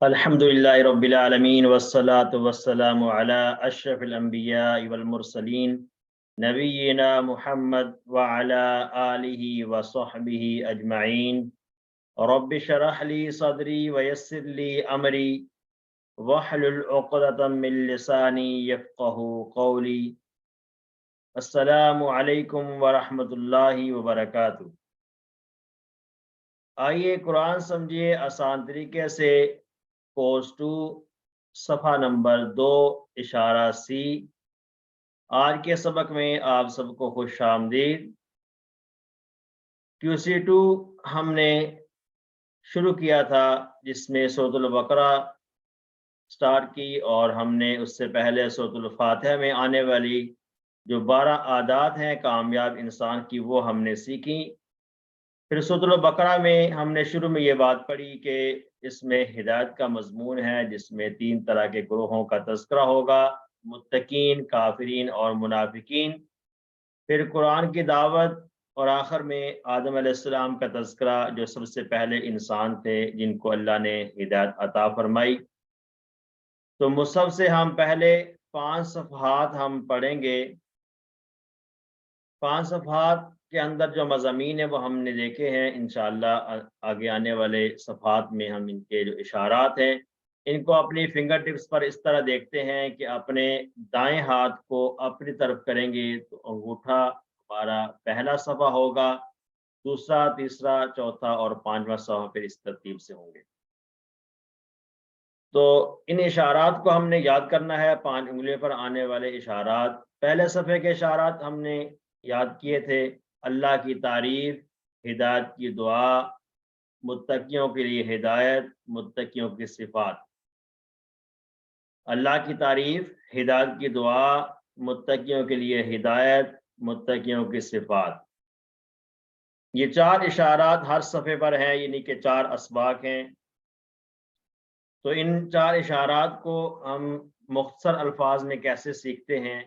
الحمدللہ رب العالمین والصلاة والسلام علی اشرف الانبیاء والمرسلین نبینا محمد وعلی آلہ وصحبہ اجمعین رب اشرح لی صدری ویسر لی امری واحلل عقدۃ من لسانی یفقہوا قولی۔ السلام علیکم ورحمۃ اللہ وبرکاتہ۔ آئیے قرآن سمجھیے آسان طریقے سے کورس 2 صفحہ نمبر 2 اشارہ سی۔ آج کے سبق میں آپ سب کو خوش آمدید۔ QC2 ہم نے شروع کیا تھا جس میں سورۃ البقرہ سٹارٹ کی، اور ہم نے اس سے پہلے سورۃ الفاتحہ میں آنے والی جو 12 عادات ہیں کامیاب انسان کی وہ ہم نے سیکھی۔ پھر سورۃ البقرہ میں ہم نے شروع میں یہ بات پڑھی کہ اس میں ہدایت کا مضمون ہے، جس میں 3 طرح کے گروہوں کا تذکرہ ہوگا: متقین، کافرین اور منافقین۔ پھر قرآن کی دعوت، اور آخر میں آدم علیہ السلام کا تذکرہ جو سب سے پہلے انسان تھے جن کو اللہ نے ہدایت عطا فرمائی۔ تو مصحف سے ہم پہلے 5 صفحات ہم پڑھیں گے۔ 5 صفحات کے اندر جو مضامین ہیں وہ ہم نے دیکھے ہیں، انشاءاللہ آگے آنے والے صفحات میں ہم ان کے جو اشارات ہیں ان کو اپنی فنگر ٹپس پر اس طرح دیکھتے ہیں کہ اپنے دائیں ہاتھ کو اپنی طرف کریں گے تو انگوٹھا ہمارا پہلا صفحہ ہوگا، دوسرا، تیسرا، چوتھا اور 5واں صفحہ پھر اس ترتیب سے ہوں گے۔ تو ان اشارات کو ہم نے یاد کرنا ہے، 5 انگلیوں پر آنے والے اشارات۔ پہلے صفحے کے اشارات ہم نے یاد کیے تھے: اللہ کی تعریف، ہدایت کی دعا، متقیوں کے لیے ہدایت، متقیوں کی صفات۔ اللہ کی تعریف، ہدایت کی دعا، متقیوں کے لیے ہدایت، متقیوں کی صفات۔ یہ 4 اشارات ہر صفحے پر ہیں، یعنی کہ 4 اسباق ہیں۔ تو ان 4 اشارات کو ہم مختصر الفاظ میں کیسے سیکھتے ہیں؟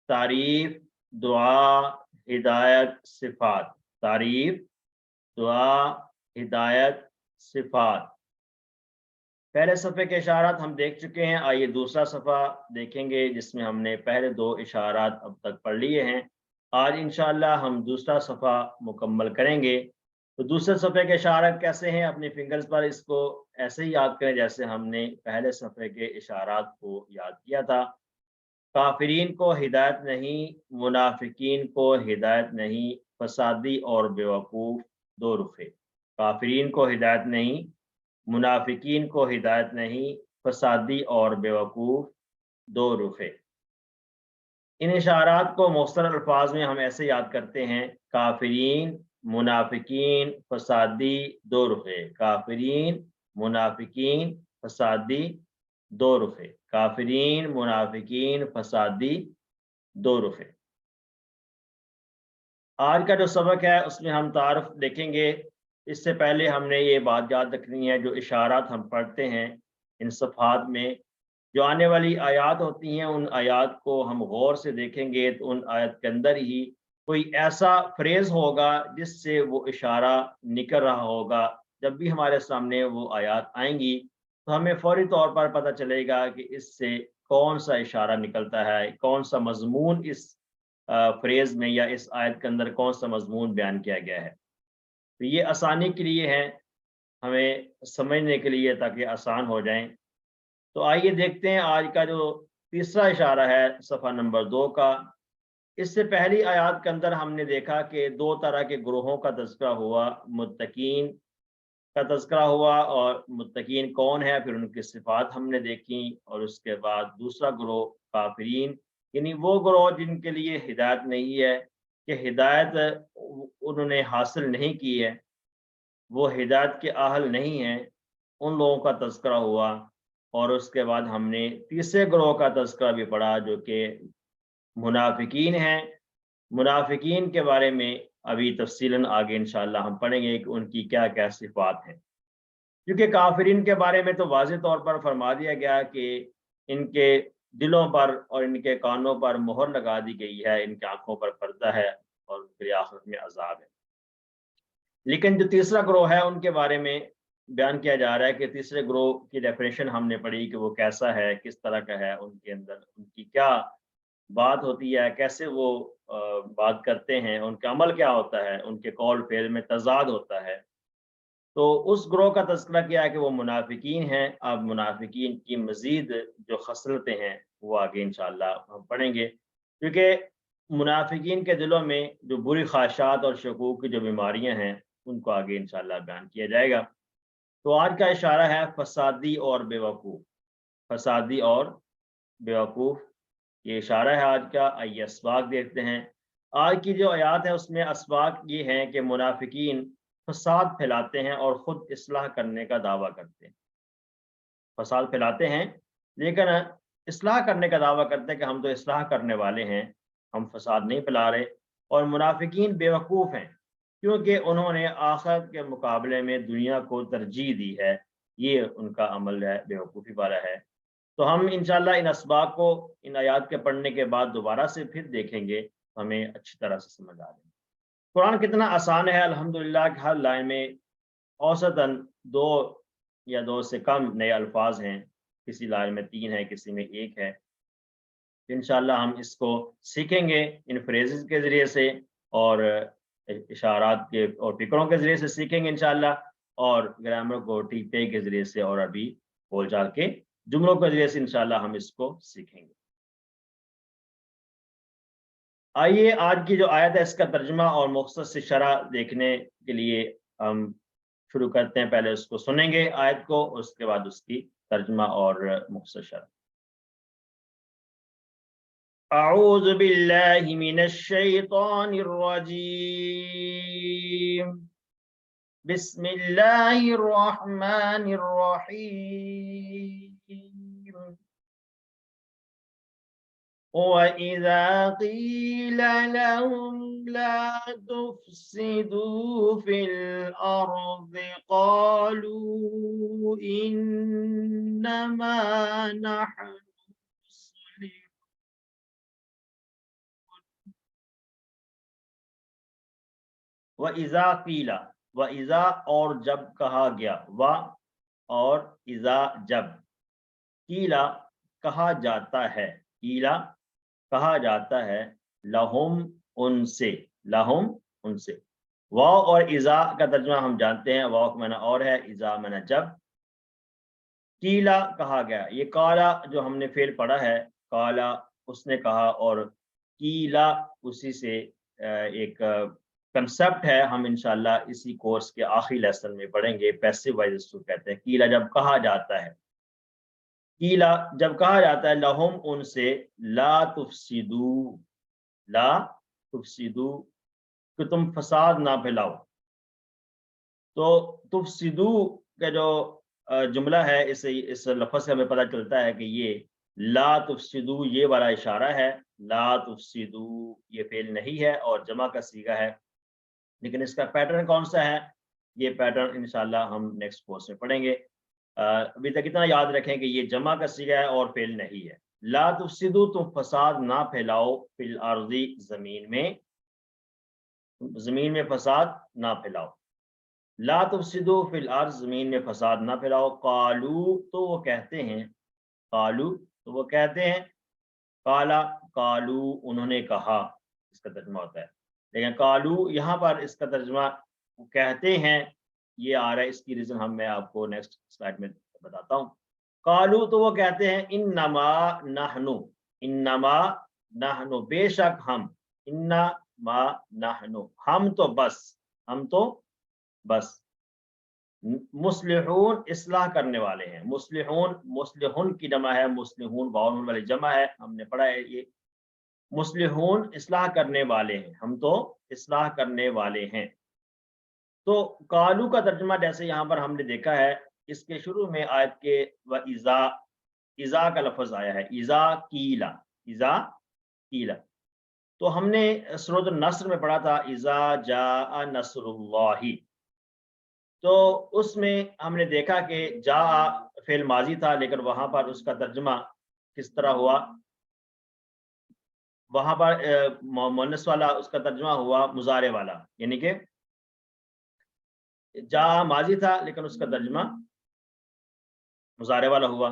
تعریف، دعا، ہدایت، صفات۔ تعریف، دعا، ہدایت، صفات۔ پہلے صفحے کے اشارات ہم دیکھ چکے ہیں، آئیے دوسرا صفحہ دیکھیں گے جس میں ہم نے پہلے 2 اشارات اب تک پڑھ لیے ہیں۔ آج انشاءاللہ ہم دوسرا صفحہ مکمل کریں گے۔ تو دوسرے صفحے کے اشارات کیسے ہیں؟ اپنی فنگرز پر اس کو ایسے ہی یاد کریں جیسے ہم نے پہلے صفحے کے اشارات کو یاد کیا تھا۔ کافرین کو ہدایت نہیں، منافقین کو ہدایت نہیں، فسادی اور بیوقوف دو رخے۔ کافرین کو ہدایت نہیں، منافقین کو ہدایت نہیں، فسادی اور بیوقوف دو رخے۔ ان اشارات کو مختصر الفاظ میں ہم ایسے یاد کرتے ہیں: کافرین، منافقین، فسادی، دو رخے۔ کافرین، منافقین، فسادی، دو رخے۔ کافرین، منافقین، فسادی، دو رخے۔ آج کا جو سبق ہے اس میں ہم تعارف دیکھیں گے۔ اس سے پہلے ہم نے یہ بات یاد رکھنی ہے، جو اشارات ہم پڑھتے ہیں ان صفحات میں جو آنے والی آیات ہوتی ہیں، ان آیات کو ہم غور سے دیکھیں گے تو ان آیت کے اندر ہی کوئی ایسا فریز ہوگا جس سے وہ اشارہ نکل رہا ہوگا۔ جب بھی ہمارے سامنے وہ آیات آئیں گی تو ہمیں فوری طور پر پتہ چلے گا کہ اس سے کون سا اشارہ نکلتا ہے، کون سا مضمون اس فریز میں یا اس آیت کے اندر کون سا مضمون بیان کیا گیا ہے۔ تو یہ آسانی کے لیے ہے، ہمیں سمجھنے کے لیے، تاکہ آسان ہو جائیں۔ تو آئیے دیکھتے ہیں آج کا جو تیسرا اشارہ ہے صفحہ نمبر 2 کا۔ اس سے پہلی آیات کے اندر ہم نے دیکھا کہ 2 طرح کے گروہوں کا تذکرہ ہوا، متقین کا تذکرہ ہوا، اور متقین کون ہے پھر ان کی صفات ہم نے دیکھی، اور اس کے بعد دوسرا گروہ کافرین، یعنی وہ گروہ جن کے لیے ہدایت نہیں ہے، کہ ہدایت انہوں نے حاصل نہیں کی ہے، وہ ہدایت کے اہل نہیں ہیں، ان لوگوں کا تذکرہ ہوا۔ اور اس کے بعد ہم نے تیسرے گروہ کا تذکرہ بھی پڑھا جو کہ منافقین ہیں۔ منافقین کے بارے میں ابھی تفصیلاً آگے انشاءاللہ ہم پڑھیں گے کہ ان کی کیا کیا صفات ہیں، کیونکہ کافرین کے بارے میں تو واضح طور پر فرما دیا گیا کہ ان کے دلوں پر اور ان کے کانوں پر مہر لگا دی گئی ہے، ان کی آنکھوں پر پردہ ہے، اور پھر آخرت میں عذاب ہے۔ لیکن جو تیسرا گروہ ہے ان کے بارے میں بیان کیا جا رہا ہے کہ تیسرے گروہ کی ڈیفینیشن ہم نے پڑھی کہ وہ کیسا ہے، کس طرح کا ہے، ان کے اندر ان کی کیا بات ہوتی ہے، کیسے وہ بات کرتے ہیں، ان کا عمل کیا ہوتا ہے، ان کے قول فعل میں تضاد ہوتا ہے۔ تو اس گروہ کا تذکرہ کیا ہے کہ وہ منافقین ہیں۔ اب منافقین کی مزید جو خصلتیں ہیں وہ آگے انشاءاللہ ہم پڑھیں گے، کیونکہ منافقین کے دلوں میں جو بری خواہشات اور شکوک کی جو بیماریاں ہیں ان کو آگے انشاءاللہ بیان کیا جائے گا۔ تو آج کا اشارہ ہے فسادی اور بیوقوف، فسادی اور بیوقوف، یہ اشارہ ہے آج کا۔ آئیے اسباق دیکھتے ہیں۔ آج کی جو آیات ہے اس میں اسباق یہ ہیں کہ منافقین فساد پھیلاتے ہیں اور خود اصلاح کرنے کا دعویٰ کرتے ہیں۔ فساد پھیلاتے ہیں لیکن اصلاح کرنے کا دعویٰ کرتے ہیں کہ ہم تو اصلاح کرنے والے ہیں، ہم فساد نہیں پھیلا رہے۔ اور منافقین بیوقوف ہیں کیونکہ انہوں نے آخرت کے مقابلے میں دنیا کو ترجیح دی ہے، یہ ان کا عمل ہے، بیوقوفی والا ہے۔ تو ہم انشاءاللہ ان اسباق کو ان آیات کے پڑھنے کے بعد دوبارہ سے پھر دیکھیں گے، ہمیں اچھی طرح سے سمجھ آ جائے۔ قرآن کتنا آسان ہے الحمدللہ کہ ہر لائن میں اوسطاً 2 یا 2 سے کم نئے الفاظ ہیں، کسی لائن میں 3 ہے، کسی میں 1 ہے۔ انشاءاللہ ہم اس کو سیکھیں گے ان فریزز کے ذریعے سے اور اشارات کے اور فکروں کے ذریعے سے سیکھیں گے انشاءاللہ، اور گرامر کو ٹی پے کے ذریعے سے اور عربی بول چال کے جملوں کے ذریعے سے انشاءاللہ ہم اس کو سیکھیں گے۔ آئیے آج کی جو آیت ہے اس کا ترجمہ اور مختصر سی شرح دیکھنے کے لیے ہم شروع کرتے ہیں۔ پہلے اس کو سنیں گے آیت کو، اس کے بعد اس کی ترجمہ اور مختصر شرح۔ اعوذ باللہ من الشیطان الرجیم، بسم اللہ الرحمن الرحیم۔ وَإِذَا قِيلَ لَهُمْ لَا تُفْسِدُوا فِي الْأَرْضِ قَالُوا إِنَّمَا نَحْنُ مُصْلِحُونَ۔ وَإِذَا قِيلَ، وَإِذَا اور جب کہا گیا، اور اذا جب، قیلا کہا جاتا ہے، قیلا کہا جاتا ہے، لہم ان سے، لہم ان سے۔ واو اور اذا کا ترجمہ ہم جانتے ہیں، واو کا معنی اور ہے، اذا معنی جب۔ قیلا کہا گیا، یہ قالا جو ہم نے فعل پڑھا ہے، قالا اس نے کہا، اور قیلا اسی سے ایک کنسپٹ ہے، ہم انشاءاللہ اسی کورس کے آخری لیسن میں پڑھیں گے، پیسو وائز اس کو کہتے ہیں۔ قیلا جب کہا جاتا ہے، قیلا جب کہا جاتا ہے، لہم ان سے، لا تفسدو، لا تفسدو کہ تم فساد نہ پھیلاؤ۔ تو تفسدو کا جو جملہ ہے، اس لفظ سے ہمیں پتہ چلتا ہے کہ یہ لا تفسدو یہ والا اشارہ ہے، لا تفسدو یہ فعل نہیں ہے اور جمع کا صیغہ ہے، لیکن اس کا پیٹرن کون سا ہے، یہ پیٹرن انشاءاللہ ہم نیکسٹ کورس میں پڑھیں گے۔ ابھی تک اتنا یاد رکھیں کہ یہ جمع کا صیغہ ہے اور فعل نہیں ہے۔ لا تفسدو تم فساد نہ پھیلاؤ، فی الارض زمین میں، زمین میں فساد نہ پھیلاؤ۔ لا تفسدو فی الارض زمین میں فساد نہ پھیلاؤ۔ قالو تو وہ کہتے ہیں، قالو تو وہ کہتے ہیں، قالا قالو انہوں نے کہا، اس کا ترجمہ ہوتا ہے، لیکن قالو یہاں پر اس کا ترجمہ وہ کہتے ہیں یہ آ رہا ہے، اس کی ریزن میں آپ کو نیکسٹ سلائڈ میں بتاتا ہوں۔ قالو تو وہ کہتے ہیں، انما نحنو، انما نحنو بے شک ہم، انما نحنو ہم تو بس، ہم تو بس، مصلحون اصلاح کرنے والے ہیں۔ مصلحون، مصلحون کی جمع ہے، مصلحون واؤ نون والی جمع ہے، ہم نے پڑھا ہے یہ، مصلحون اصلاح کرنے والے ہیں، ہم تو اصلاح کرنے والے ہیں۔ تو قالو کا ترجمہ جیسے یہاں پر ہم نے دیکھا ہے، اس کے شروع میں آیت کے وَإِذَا، اذا کا لفظ آیا ہے، اذا قیلا، اذا قیلا۔ تو ہم نے سورۃ النصر میں پڑھا تھا اذا جاء نصر اللہ، تو اس میں ہم نے دیکھا کہ جاء فعل ماضی تھا، لیکن وہاں پر اس کا ترجمہ کس طرح ہوا، وہاں پر مؤنث والا اس کا ترجمہ ہوا مضارع والا، یعنی کہ جا ماضی تھا لیکن اس کا ترجمہ مضارع والا ہوا،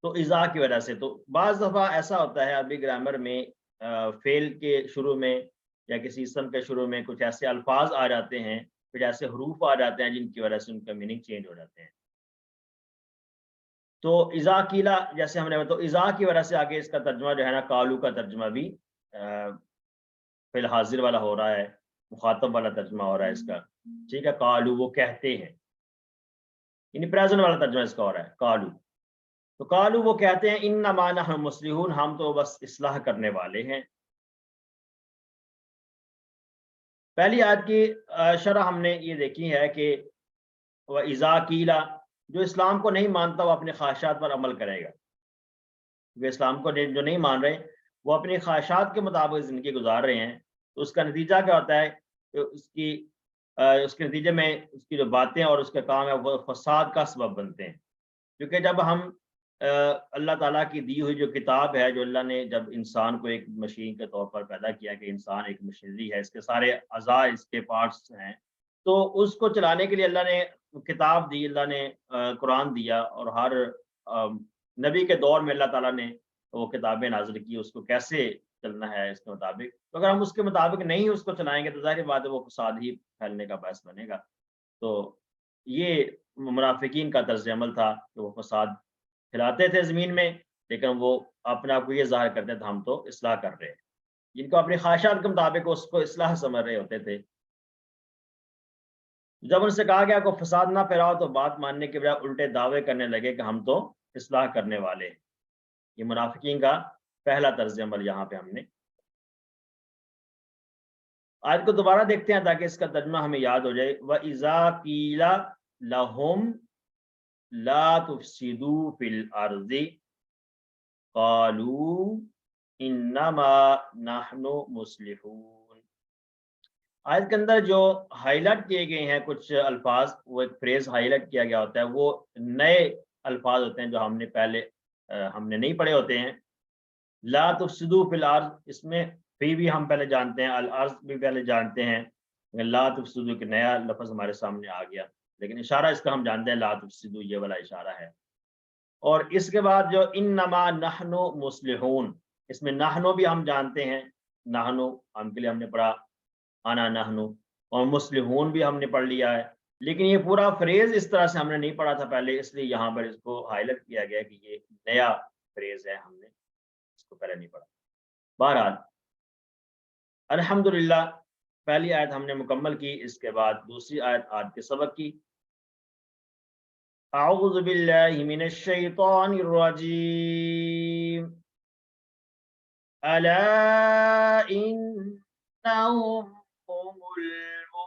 تو اذا کی وجہ سے۔ تو بعض دفعہ ایسا ہوتا ہے عربی گرامر میں فعل کے شروع میں یا کسی اسم کے شروع میں کچھ ایسے الفاظ آ جاتے ہیں، کچھ ایسے حروف آ جاتے ہیں جن کی وجہ سے ان کا میننگ چینج ہو جاتے ہیں۔ تو اذا قیلا جیسے ہم نے تو اذا کی وجہ سے آگے اس کا ترجمہ جو ہے نا قالو کا ترجمہ بھی فی الحاضر والا ہو رہا ہے، مخاطب والا ترجمہ ہو رہا ہے اس کا، ٹھیک ہے۔ قالو وہ کہتے ہیں، یعنی پریزنٹ والا ترجمہ اس کا ہو رہا ہے قالو۔ تو قالو وہ کہتے ہیں انما نحن مصلحون، ہم تو بس اصلاح کرنے والے ہیں۔ پہلی آیت کی شرح ہم نے یہ دیکھی ہے کہ وَإِذَا قِيلَ، جو اسلام کو نہیں مانتا وہ اپنے خواہشات پر عمل کرے گا، جو اسلام کو جو نہیں مان رہے وہ اپنی خواہشات کے مطابق زندگی گزار رہے ہیں، تو اس کا نتیجہ کیا ہوتا ہے کہ اس کے نتیجے میں اس کی جو باتیں اور اس کے کام ہے وہ فساد کا سبب بنتے ہیں۔ کیونکہ جب ہم اللہ تعالیٰ کی دی ہوئی جو کتاب ہے، جو اللہ نے جب انسان کو ایک مشین کے طور پر پیدا کیا کہ انسان ایک مشینری ہے، اس کے سارے اعضاء اس کے پارٹس ہیں، تو اس کو چلانے کے لیے اللہ نے کتاب دی، اللہ نے قرآن دیا، اور ہر نبی کے دور میں اللہ تعالیٰ نے وہ کتابیں نازل کی اس کو کیسے چلنا ہے اس کے مطابق۔ تو اگر ہم اس کے مطابق نہیں اس کو چلائیں گے تو ظاہر بات ہے وہ فساد ہی پھیلنے کا باعث بنے گا۔ تو یہ منافقین کا طرز عمل تھا کہ وہ فساد پھیلاتے تھے زمین میں، لیکن وہ اپنے آپ کو یہ ظاہر کرتے تھے ہم تو اصلاح کر رہے ہیں، جن کو اپنی خواہشات کے مطابق اس کو اصلاح سمجھ رہے ہوتے تھے۔ جب ان سے کہا گیا کہ فساد نہ پھیلاؤ تو بات ماننے کے بجائے الٹے دعوے کرنے لگے کہ ہم تو اصلاح کرنے والے ہیں۔ یہ منافقین کا پہلا طرز عمل یہاں پہ ہم نے۔ آج کو دوبارہ دیکھتے ہیں تاکہ اس کا ترجمہ ہمیں یاد ہو جائے۔ وَإِذَا قِيلَ لَهُمْ لَا تُفْسِدُوا فِي الْأَرْضِ قَالُوا إِنَّمَا نَحْنُ مُصْلِحُونَ۔ آیت کے اندر جو ہائی لائٹ کیے گئے ہیں کچھ الفاظ، وہ ایک فریز ہائی لائٹ کیا گیا ہوتا ہے، وہ نئے الفاظ ہوتے ہیں جو ہم نے پہلے ہم نے نہیں پڑھے ہوتے ہیں۔ لا تفسدوا فی الارض، اس میں فی بھی ہم پہلے جانتے ہیں، الارض بھی پہلے جانتے ہیں، لا تفسدوا کہ نیا لفظ ہمارے سامنے آ گیا، لیکن اشارہ اس کا ہم جانتے ہیں لا تفسدوا یہ والا اشارہ ہے۔ اور اس کے بعد جو انما نحن مصلحون، اس میں نحنو بھی ہم جانتے ہیں، نحنو ہم کے لیے ہم نے پڑھا انا نحنو، اور مصلحون بھی ہم نے پڑھ لیا ہے، لیکن یہ پورا فریز اس طرح سے ہم نے نہیں پڑھا تھا پہلے، اس لیے یہاں پر اس کو ہائی لائٹ کیا گیا کہ یہ نیا فریز ہے، ہم نے اس کو پہلے نہیں پڑھا۔ بہرحال الحمدللہ پہلی آیت ہم نے مکمل کی، اس کے بعد دوسری آیت آج کے سبق کی۔ اعوذ باللہ من الشیطان الرجیم الا انہم هم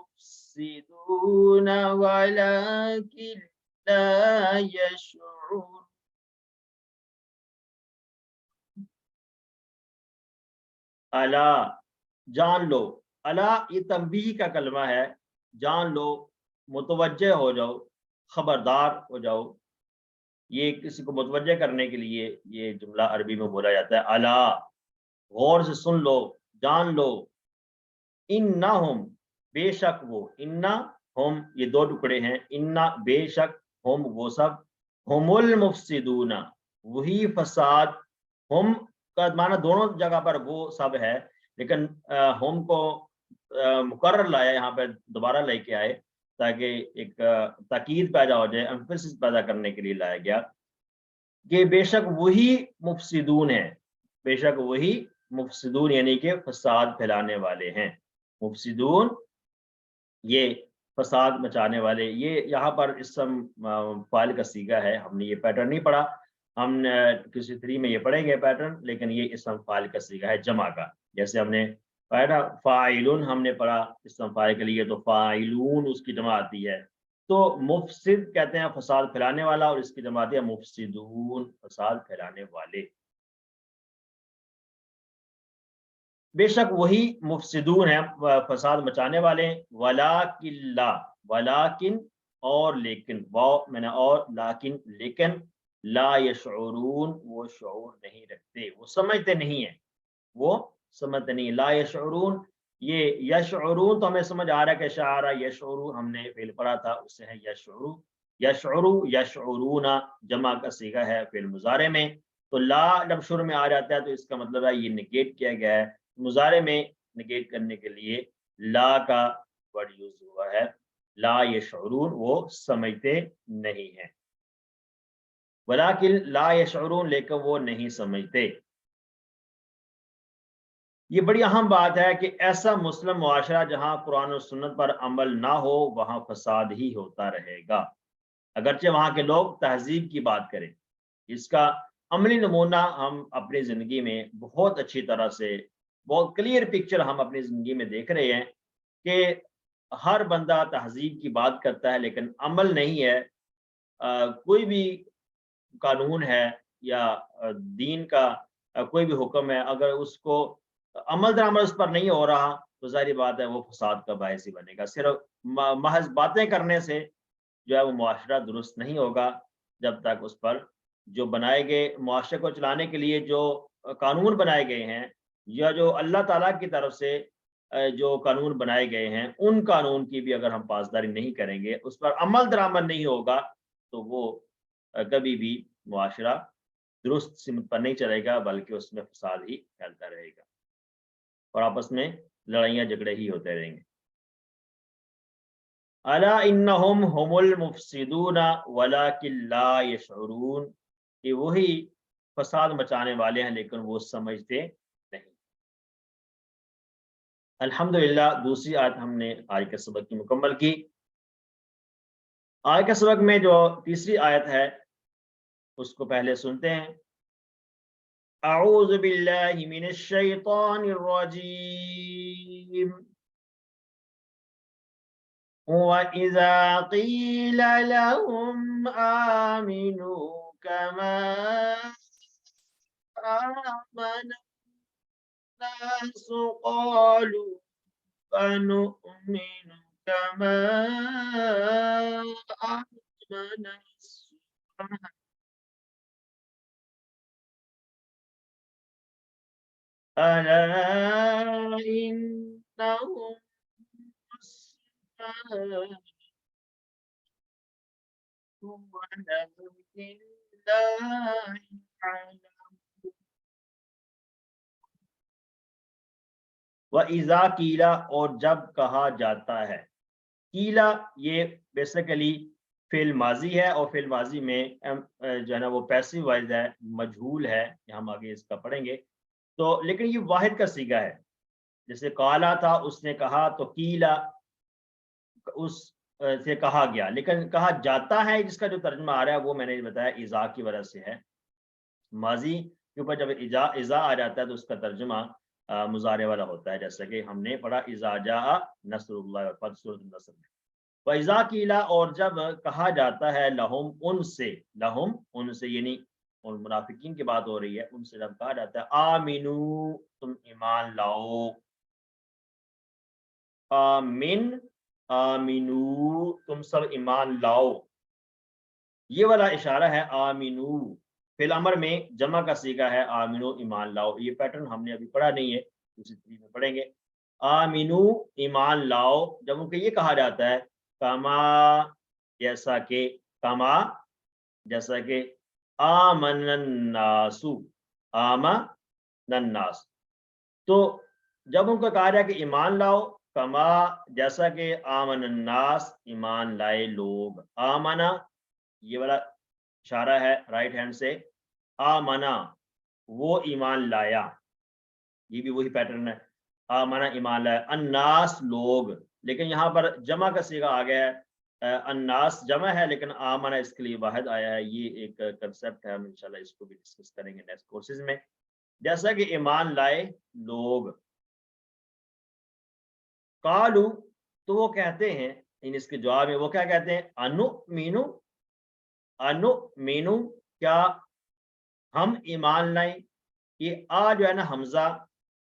المفسدون ولكن لا يشعرون۔ الا جان لو، الا یہ تنبیہ کا کلمہ ہے، جان لو، متوجہ ہو جاؤ، خبردار ہو جاؤ۔ یہ کسی کو متوجہ کرنے کے لیے یہ جملہ عربی میں بولا جاتا ہے، الا غور سے سن لو، جان لو، انہم بے شک وہ، انا ہم یہ دو ٹکڑے ہیں، انا بے شک، ہم وہ سب، ہم المفسدون وہی فساد، ہم کا معنی دونوں جگہ پر وہ سب ہے، لیکن ہم کو مقرر لایا یہاں پہ دوبارہ لے کے آئے تاکہ ایک تاکید پیدا ہو جائے، ایمفیسس پیدا کرنے کے لیے لایا گیا کہ بے شک وہی مفسدون ہیں، بے شک وہی مفسدون یعنی کہ فساد پھیلانے والے ہیں۔ مفسدون یہ فساد مچانے والے، یہ یہاں پر اسم فاعل کا صیغہ ہے، ہم نے یہ پیٹرن نہیں پڑھا، ہم کسی 3 میں یہ پڑھیں گے پیٹرن، لیکن یہ اسم فاعل کا صیغہ ہے جمع کا، جیسے ہم نے پڑھا فاعلون ہم نے پڑھا اسم فاعل کے لیے، تو فاعلون اس کی جمع آتی ہے۔ تو مفسد کہتے ہیں فساد پھیلانے والا، اور اس کی جمع آتی ہے مفسدون فساد پھیلانے والے۔ بے شک وہی مفسدون ہیں فساد مچانے والے، ولاکن لا، ولاکن اور لیکن، واو میں نے اور لیکن لیکن، لا یشعرون وہ شعور نہیں رکھتے، وہ سمجھتے نہیں ہیں، وہ سمجھتے نہیں، لا یشعرون یہ یشعرون تو ہمیں سمجھ آ رہا ہے کہ شعرا یشعرو ہم نے فعل پڑھا تھا، اس سے ہے یشعرو، یشعرو یشعرون جمع کا صیغہ ہے فعل مضارع میں، تو لا جب شروع میں آ جاتا ہے تو اس کا مطلب ہے یہ نگیٹ کیا گیا ہے، مضارع میں نگیٹ کرنے کے لیے لا کا ورڈ یوز ہوا ہے، لا یشعرون وہ سمجھتے نہیں ہیں، ولیکن لا یشعرون لیکن وہ نہیں سمجھتے۔ یہ بڑی اہم بات ہے کہ ایسا مسلم معاشرہ جہاں قرآن و سنت پر عمل نہ ہو وہاں فساد ہی ہوتا رہے گا، اگرچہ وہاں کے لوگ تہذیب کی بات کریں۔ اس کا عملی نمونہ ہم اپنی زندگی میں بہت اچھی طرح سے، بہت کلیئر پکچر ہم اپنی زندگی میں دیکھ رہے ہیں کہ ہر بندہ تہذیب کی بات کرتا ہے لیکن عمل نہیں ہے۔ کوئی بھی قانون ہے یا دین کا کوئی بھی حکم ہے، اگر اس کو عمل درآمد اس پر نہیں ہو رہا تو ظاہری بات ہے وہ فساد کا باعث ہی بنے گا۔ صرف محض باتیں کرنے سے جو ہے وہ معاشرہ درست نہیں ہوگا، جب تک اس پر جو بنائے گئے معاشرے کو چلانے کے لیے جو قانون بنائے گئے ہیں یا جو اللہ تعالیٰ کی طرف سے جو قانون بنائے گئے ہیں ان قانون کی بھی اگر ہم پاسداری نہیں کریں گے، اس پر عمل درآمد نہیں ہوگا تو وہ کبھی بھی معاشرہ درست سمت پر نہیں چلے گا، بلکہ اس میں فساد ہی پھیلتا رہے گا اور آپس میں لڑائیاں جھگڑے ہی ہوتے رہیں گے۔ الا انہم هم المفسدون ولکن لا یشعرون، کہ وہی فساد مچانے والے ہیں لیکن وہ سمجھتے نہیں۔ الحمدللہ دوسری آیت ہم نے آج کے سبق کی مکمل کی۔ آج کے سبق میں جو تیسری آیت ہے اس کو پہلے سنتے ہیں۔ اعوذ باللہ من الشیطان الرجیم وَإِذَا قِيلَ لَهُمْ آمِنُوا كَمَا آمَنَ النَّاسُ قَالُوا أَنُؤْمِنُ كَمَا آمَنَ السُّفَهَاءُ أَلَا إِنَّهُمْ السُّفَهَاءُ ولكن لا يعلمون۔ وَإِذَا قِيلَ اور جب کہا جاتا ہے، قیلا یہ بیسیکلی فعل ماضی ہے اور فعل ماضی میں جو ہے نا وہ پیسو وائز ہے، مجہول ہے، ہم آگے اس کا پڑھیں گے تو، لیکن یہ واحد کا صیغہ ہے، جیسے قالا تھا اس نے کہا تو قیلا اس سے کہا گیا، لیکن کہا جاتا ہے جس کا جو ترجمہ آ رہا ہے وہ میں نے بتایا اذا کی وجہ سے ہے، ماضی کے اوپر جب اذا آ جاتا ہے تو اس کا ترجمہ مضارع والا ہوتا ہے، جیسا کہ ہم نے پڑھا اذا جاء نصر اللہ اور فتح سورۃ النصر میں۔ وَإِذَا قِيلَ اور جب کہا جاتا ہے لہم ان سے، لہم ان سے یعنی ان منافقین کی بات ہو رہی ہے، ان سے جب کہا جاتا ہے آمینو تم ایمان لاؤ، آمین آمینو تم سب ایمان لاؤ، یہ والا اشارہ ہے آمینو، فی الامر میں جمع کا صیغہ ہے آمینو ایمان لاؤ، یہ پیٹرن ہم نے ابھی پڑھا نہیں ہے، دوسری ترتیب میں پڑھیں گے۔ آمینو ایمان لاؤ جب ان کو یہ کہا جاتا ہے کما جیسا کہ، کما جیسا کہ آمن الناس، آمن الناس، تو جب ان کو کہا جائے کہ ایمان لاؤ کما جیسا کہ آمن الناس ایمان لائے لوگ، آمنا یہ والا اشارہ ہے رائٹ ہینڈ سے، آمنا وہ ایمان لایا، یہ بھی وہی پیٹرن ہے، آمنا ایمان لایا، الناس لوگ، لیکن یہاں پر جمع کا صیغہ آ گیا ہے، الناس جمع ہے لیکن آمنا اس کے لیے واحد آیا ہے، یہ ایک کنسپٹ ہے، ہم انشاءاللہ اس کو بھی ڈسکس کریں گے نیکسٹ کورسز میں، جیسا کہ ایمان لائے لوگ۔ قالو تو وہ کہتے ہیں، اس کے جواب میں وہ کیا کہتے ہیں، انؤمنو، انؤمنو کیا ہم ایمان لائیں، یہ آ جو ہے نا حمزہ،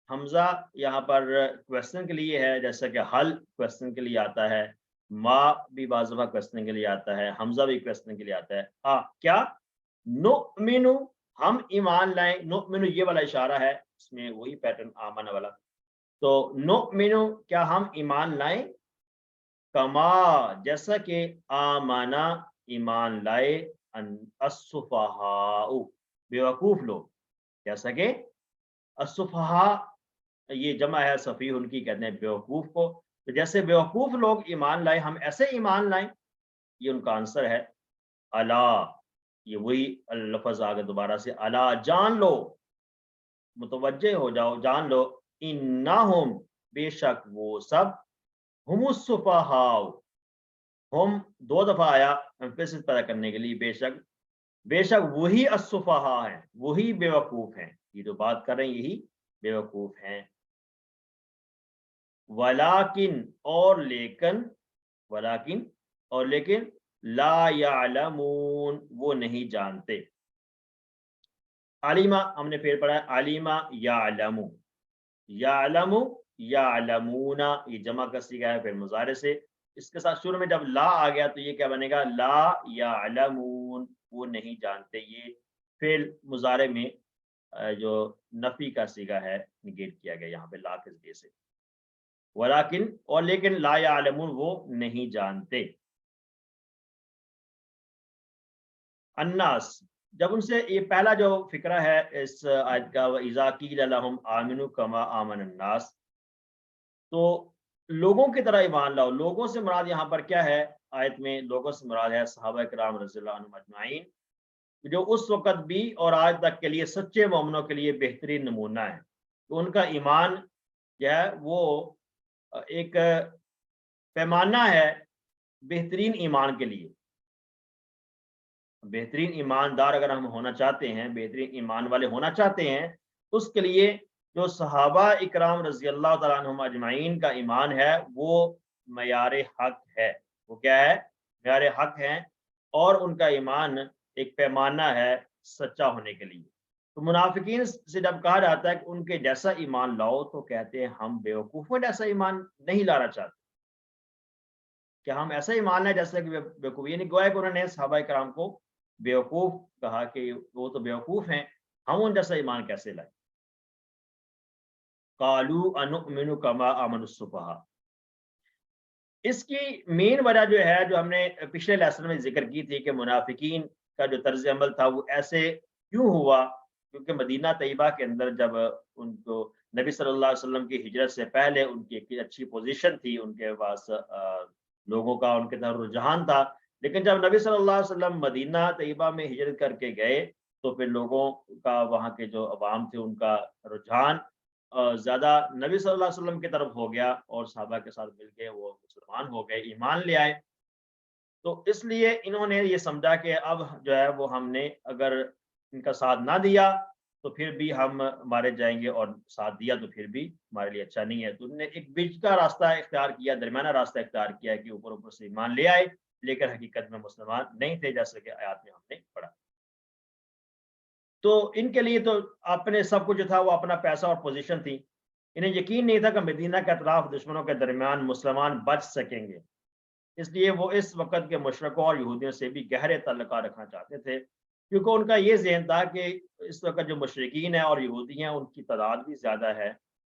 حمزہ یہاں پر کوشچن کے لیے ہے، جیسا کہ حل کوشچن کے لیے آتا ہے، ما بھی بعض دفعہ کوشچن کے لیے آتا ہے، حمزہ بھی کوشچن کے لیے آتا ہے، کیا نؤمنو ہم ایمان لائیں، نؤمنو یہ والا اشارہ ہے، اس میں وہی پیٹرن آمن والا، تو نؤمنو کیا ہم ایمان لائیں، کما جیسا کہ آمانا ایمان لائے، السفہاء بیوقوف لوگ، جیسا کہ السفہاء یہ جمع ہے سفیہ، ان کی کہتے ہیں بیوقوف کو، تو جیسے بیوقوف لوگ ایمان لائے ہم ایسے ایمان لائیں، یہ ان کا آنسر ہے۔ الا، یہ وہی لفظ آگے دوبارہ سے، الا جان لو، متوجہ ہو جاؤ، جان لو، انہم بے شک وہ سب، ہم السفہاء، ہم دو دفعہ آیا ایمفیسس پیدا کرنے کے لیے، بے شک وہی السفہاء ہیں، وہی بیوقوف ہیں، یہ جو بات کر رہے ہیں یہی بیوقوف ہیں۔ ولیکن اور لیکن، ولیکن اور لیکن، لا یعلمون وہ نہیں جانتے۔ علیمہ ہم نے پھر پڑھا ہے، علیمہ یعلم، یعلم یعلمون، یہ جمع کا صیغہ ہے پھر مضارع سے، اس کے ساتھ شروع میں جب لا آ گیا تو یہ کیا بنے گا، لا یعلمون وہ نہیں جانتے، یہ فعل مضارع میں جو نفی کا صیغہ ہے نگیٹ کیا گیا یہاں پہ لا کے ذریعے سے، ولیکن اور لیکن، لا یعلمون وہ نہیں جانتے۔ الناس، جب ان سے یہ پہلا جو فقرہ ہے اس آیت کا، وَإِذَا قِيلَ لَهُمْ آمِنُوا كَمَا آمَنَ النَّاسُ، تو لوگوں کی طرح ایمان لاؤ، لوگوں سے مراد یہاں پر کیا ہے، آیت میں لوگوں سے مراد ہے صحابہ کرام رضی اللہ عنہم اجمعین، جو اس وقت بھی اور آج تک کے لیے سچے مومنوں کے لیے بہترین نمونہ ہے، تو ان کا ایمان جو ہے وہ ایک پیمانہ ہے بہترین ایمان کے لیے۔ بہترین ایماندار اگر ہم ہونا چاہتے ہیں، بہترین ایمان والے ہونا چاہتے ہیں، اس کے لیے جو صحابہ اکرام رضی اللہ تعالیٰ عنہم اجمعین کا ایمان ہے وہ معیار حق ہے، وہ کیا ہے، معیار حق ہے، اور ان کا ایمان ایک پیمانہ ہے سچا ہونے کے لیے۔ تو منافقین سے جب کہا جاتا ہے کہ ان کے جیسا ایمان لاؤ، تو کہتے ہیں ہم بیوقوفوں جیسا ایمان نہیں لانا چاہتے، کہ ہم ایسا ایمان ہے جیسا کہ بیوقوف، یعنی گویا کہ انہوں نے صحابہ کرام کو بیوقوف کہا کہ وہ تو بیوقوف ہیں، ہم ان جیسا ایمان کیسے لائیں۔ قالوا انؤمن کما آمن السفہاء، اس کی مین وجہ جو ہے، جو ہم نے پچھلے لیسن میں ذکر کی تھی، کہ منافقین کا جو طرز عمل تھا وہ ایسے کیوں ہوا، کیونکہ مدینہ طیبہ کے اندر جب ان کو نبی صلی اللہ علیہ وسلم کی ہجرت سے پہلے ان کی ایک اچھی پوزیشن تھی، ان کے پاس لوگوں کا ان کے طرف رجحان تھا، لیکن جب نبی صلی اللہ علیہ وسلم مدینہ طیبہ میں ہجرت کر کے گئے تو پھر لوگوں کا، وہاں کے جو عوام تھے، ان کا رجحان زیادہ نبی صلی اللہ علیہ وسلم کی طرف ہو گیا، اور صحابہ کے ساتھ مل کے وہ مسلمان ہو گئے، ایمان لے آئے۔ تو اس لیے انہوں نے یہ سمجھا کہ اب جو ہے وہ ہم نے اگر ان کا ساتھ نہ دیا تو پھر بھی ہم مارے جائیں گے، اور ساتھ دیا تو پھر بھی ہمارے لیے اچھا نہیں ہے، تو انہوں نے ایک بیچ کا راستہ اختیار کیا، درمیانہ راستہ اختیار کیا، کہ اوپر اوپر سے ایمان لے آئے لیکن حقیقت میں مسلمان نہیں تھے، جیسے کہ آیات میں ہم نے پڑھا۔ تو ان کے لیے تو اپنے سب کچھ جو تھا وہ اپنا پیسہ اور پوزیشن تھی، انہیں یقین نہیں تھا کہ مدینہ کے اطراف دشمنوں کے درمیان مسلمان بچ سکیں گے، اس لیے وہ اس وقت کے مشرکوں اور یہودیوں سے بھی گہرے تعلقات رکھنا چاہتے تھے، کیونکہ ان کا یہ ذہن تھا کہ اس وقت جو مشرکین ہیں اور یہودی ہیں ان کی تعداد بھی زیادہ ہے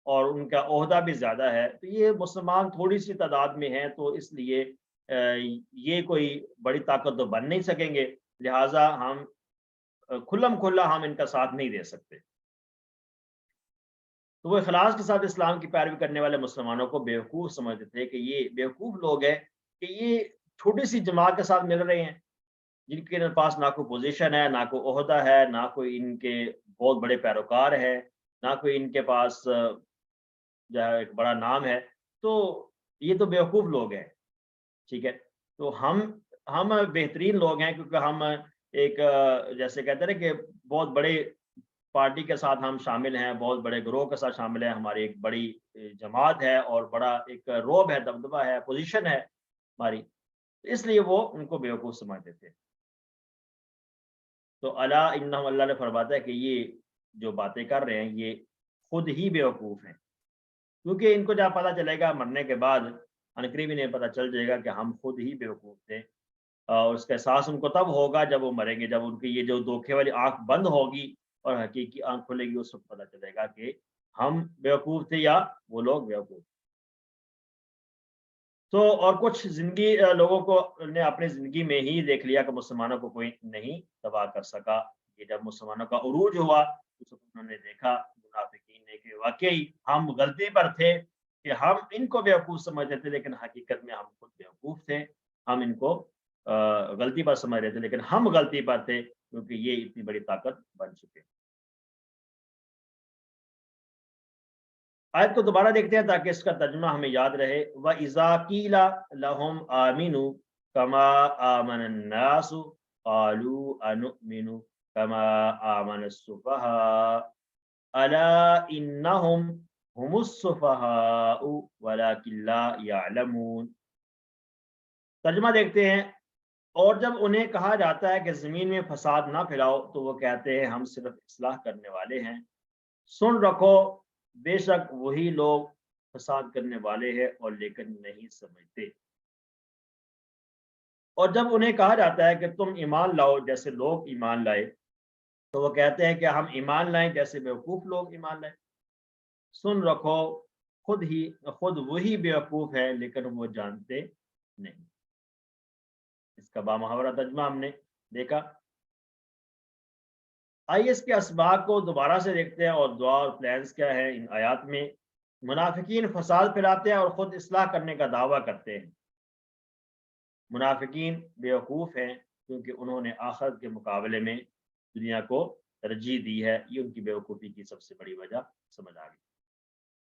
اور ان کا عہدہ بھی زیادہ ہے، تو یہ مسلمان تھوڑی سی تعداد میں ہیں، تو اس لیے یہ کوئی بڑی طاقت تو بن نہیں سکیں گے، لہٰذا ہم کھلم کھلا ہم ان کا ساتھ نہیں دے سکتے۔ تو وہ اخلاص کے ساتھ اسلام کی پیروی کرنے والے مسلمانوں کو بیوقوف سمجھتے تھے، کہ یہ بیوقوف لوگ ہیں کہ یہ چھوٹی سی جماعت کے ساتھ مل رہے ہیں، جن کے پاس نہ کوئی پوزیشن ہے، نہ کوئی عہدہ ہے، نہ کوئی ان کے بہت بڑے پیروکار ہے، نہ کوئی ان کے پاس جو ہے ایک بڑا نام ہے، تو یہ تو بیوقوف لوگ ہیں، ٹھیک ہے۔ تو ہم بہترین لوگ ہیں، کیونکہ ہم ایک جیسے کہتے ہیں کہ بہت بڑے پارٹی کے ساتھ ہم شامل ہیں، بہت بڑے گروہ کے ساتھ شامل ہیں، ہماری ایک بڑی جماعت ہے اور بڑا ایک روب ہے، دبدبہ ہے، پوزیشن ہے ہماری، اس لیے وہ ان کو بیوقوف سمجھتے تھے۔ تو الا انہم، اللہ نے فرماتا ہے کہ یہ جو باتیں کر رہے ہیں یہ خود ہی بیوقوف ہیں، کیونکہ ان کو جب پتہ چلے گا مرنے کے بعد، عنقریب انہیں پتہ چل جائے گا کہ ہم خود ہی بیوقوف تھے، اور اس کا احساس ان کو تب ہوگا جب وہ مریں گے، جب ان کی یہ جو دھوکے والی آنکھ بند ہوگی اور حقیقی آنکھ کھلے گی، اس وقت پتہ چلے گا کہ ہم بیوقوف تھے یا وہ لوگ بیوقوف. تو اور کچھ زندگی لوگوں کو نے اپنی زندگی میں ہی دیکھ لیا کہ مسلمانوں کو کوئی نہیں تباہ کر سکا. یہ جب مسلمانوں کا عروج ہوا تو انہوں نے دیکھا منافقین نے کہ واقعی ہم غلطی پر تھے کہ ہم ان کو بیوقوف سمجھتے تھے، لیکن حقیقت میں ہم خود بیوقوف تھے. ہم ان کو غلطی پر سمجھ رہے تھے لیکن ہم غلطی پر تھے، کیونکہ یہ اتنی بڑی طاقت بن چکے. آیت کو دوبارہ دیکھتے ہیں تاکہ اس کا ترجمہ ہمیں یاد رہے. وَإِذَا قِيلَ لَهُمْ آمِنُوا كَمَا آمَنَ النَّاسُ قَالُوا أَنُؤْمِنُ كَمَا آمَنَ السُّفَهَاءُ أَلَا إِنَّهُمْ هُمُ السُّفَهَاءُ وَلَكِنْ لَا يَعْلَمُونَ. ترجمہ دیکھتے ہیں. اور جب انہیں کہا جاتا ہے کہ زمین میں فساد نہ پھیلاؤ تو وہ کہتے ہیں ہم صرف اصلاح کرنے والے ہیں. سن رکھو، بے شک وہی لوگ فساد کرنے والے ہیں اور لیکن نہیں سمجھتے. اور جب انہیں کہا جاتا ہے کہ تم ایمان لاؤ جیسے لوگ ایمان لائے تو وہ کہتے ہیں کہ ہم ایمان لائیں جیسے بیوقوف لوگ ایمان لائیں. سن رکھو، خود وہی بیوقوف ہے لیکن وہ جانتے نہیں. اس کا بامحاورہ ترجمہ ہم نے دیکھا. آئیے اس کے اسباق کو دوبارہ سے دیکھتے ہیں اور دعا اور پلانز کیا ہے ان آیات میں. منافقین فساد پھیلاتے ہیں اور خود اصلاح کرنے کا دعویٰ کرتے ہیں. منافقین بیوقوف ہیں کیونکہ انہوں نے آخرت کے مقابلے میں دنیا کو ترجیح دی ہے. یہ ان کی بیوقوفی کی سب سے بڑی وجہ سمجھ آ گئی.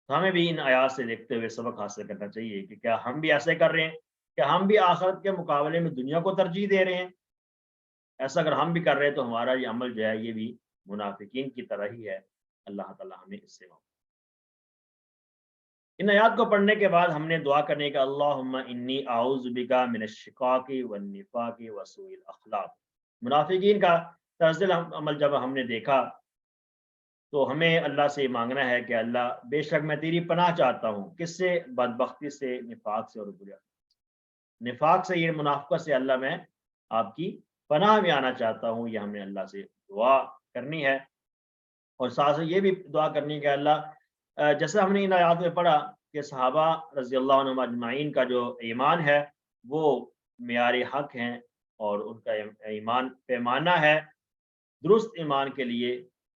تو ہمیں بھی ان آیات سے دیکھتے ہوئے سبق حاصل کرنا چاہیے کہ کیا ہم بھی ایسے کر رہے ہیں کہ ہم بھی آخرت کے مقابلے میں دنیا کو ترجیح دے رہے ہیں. ایسا اگر ہم بھی کر رہے ہیں تو ہمارا یہ عمل جو ہے یہ بھی منافقین کی طرح ہی ہے. اللہ تعالیٰ ہمیں اس سے معاف. ان آیات کو پڑھنے کے بعد ہم نے دعا کرنے کا اللہم انی اعوذ بک من الشقاق والنفاق وسوء الاخلاق. منافقین کا طرز عمل جب ہم نے دیکھا تو ہمیں اللہ سے مانگنا ہے کہ اللہ بے شک میں تیری پناہ چاہتا ہوں. کس سے؟ بدبختی سے، نفاق سے اور برے نفاق سے، یہ منافقت سے. اللہ میں آپ کی پناہ میں آنا چاہتا ہوں. یہ ہم نے اللہ سے دعا کرنی ہے اور ساتھ یہ بھی دعا کرنی کہ اللہ جیسے ہم نے ان آیات میں پڑھا کہ صحابہ رضی اللہ عنہم اجمعین کا جو ایمان ہے وہ معیار حق ہیں اور ان کا ایمان پیمانہ ہے درست ایمان کے لیے.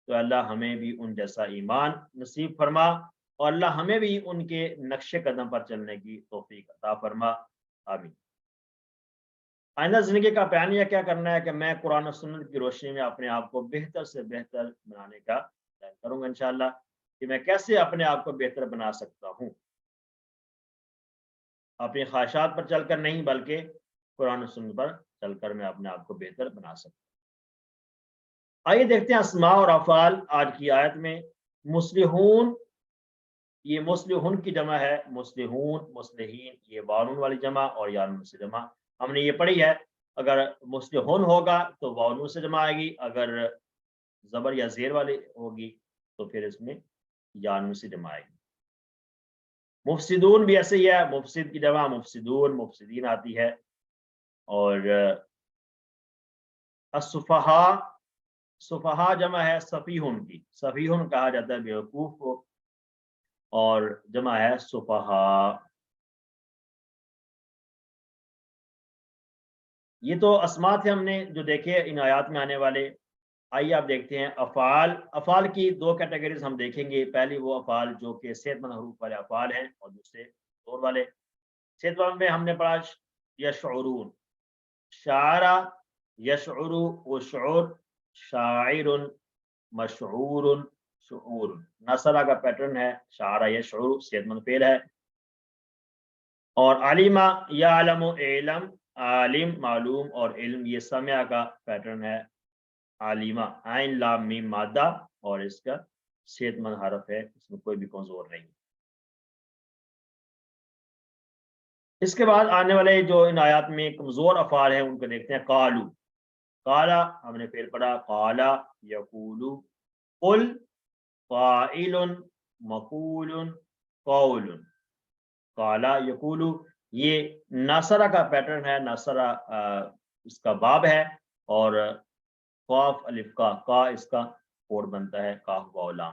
تو اللہ ہمیں بھی ان جیسا ایمان نصیب فرما اور اللہ ہمیں بھی ان کے نقش قدم پر چلنے کی توفیق عطا فرما. آمین. آئندہ زندگی کا بیانیہ کیا کرنا ہے کہ میں قرآن و سنت کی روشنی میں اپنے آپ کو بہتر سے بہتر بنانے کا پلان کروں گا انشاءاللہ کہ میں کیسے اپنے آپ کو بہتر بنا سکتا ہوں. اپنی خواہشات پر چل کر نہیں بلکہ قرآن و سنت پر چل کر میں اپنے آپ کو بہتر بنا سکتا ہوں. آئیے دیکھتے ہیں اسماء اور افعال آج کی آیت میں. مصلحون، یہ مصلحون کی جمع ہے. مصلحون، مصلحین یہ واؤن والی جمع اور یانون سے جمع. ہم نے یہ پڑھی ہے اگر مصلحون ہوگا تو واؤن سے جمع آئے گی، اگر زبر یا زیر والی ہوگی تو پھر اس میں یانون سے جمع آئے گی. مفسدون بھی ایسے ہی ہے، مفسد کی جمع مفسدون، مفسدین آتی ہے. اور السفہاء، سفہاء جمع ہے سفیہن کی. سفیہن کہا جاتا ہے بیوقوف کو اور جمع ہے سفہاء. یہ تو اسماء تھے ہم نے جو دیکھے ان آیات میں آنے والے. آئیے آپ دیکھتے ہیں افعال. افعال کی دو کیٹیگریز ہم دیکھیں گے. پہلی وہ افعال جو کہ صحت مند حروف والے افعال ہیں اور دوسرے دور والے. صحت مند میں ہم نے پڑھا یشعرون، شعرا یشعر وشعور، شاعر مشعور شعور. نصرہ کا پیٹرن ہے شعرا یشعر صحت مند فعل ہے. اور علیمہ یعلم علم، عالم معلوم اور علم یہ سمع کا پیٹرن ہے علیمہ. عین لام میم مادہ اور اس کا صحت مند حرف ہے، اس میں کوئی بھی کمزور نہیں. اس کے بعد آنے والے جو ان آیات میں کمزور افعال ہیں ان کو دیکھتے ہیں. قالو، قالا ہم نے پھر پڑھا قالا یقولو. قل، قائل مقول قول. قالا یقولو یہ ناصرہ کا پیٹرن ہے. ناصرہ اس کا باب ہے اور قاف الف کا اس کا کوڈ بنتا ہے قاف واو لام.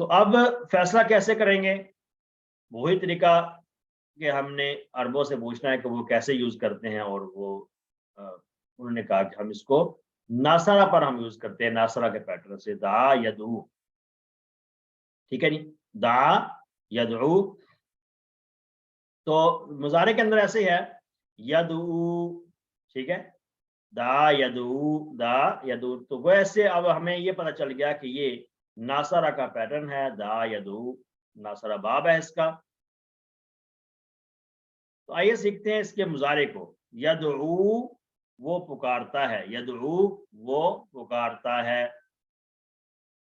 تو اب فیصلہ کیسے کریں گے؟ وہی طریقہ کہ ہم نے عربوں سے پوچھنا ہے کہ وہ کیسے یوز کرتے ہیں، اور وہ انہوں نے کہا کہ ہم اس کو ناصرہ پر ہم یوز کرتے ہیں، ناصرہ کے پیٹرن سے، دعا یدعو، ٹھیک ہے جی، دعا یدعو۔ تو مضارع کے اندر ایسے ہی ہے، یدعو، ٹھیک ہے، دعا یدعو، دعا یدعو۔ تو وہ ایسے اب ہمیں یہ پتہ چل گیا کہ یہ ناصرہ کا پیٹرن ہے، دعا یدعو، ناصرہ باب ہے اس کا۔ تو آئیے سیکھتے ہیں اس کے مضارع کو۔ یدعو وہ پکارتا ہے، یدعو وہ پکارتا ہے۔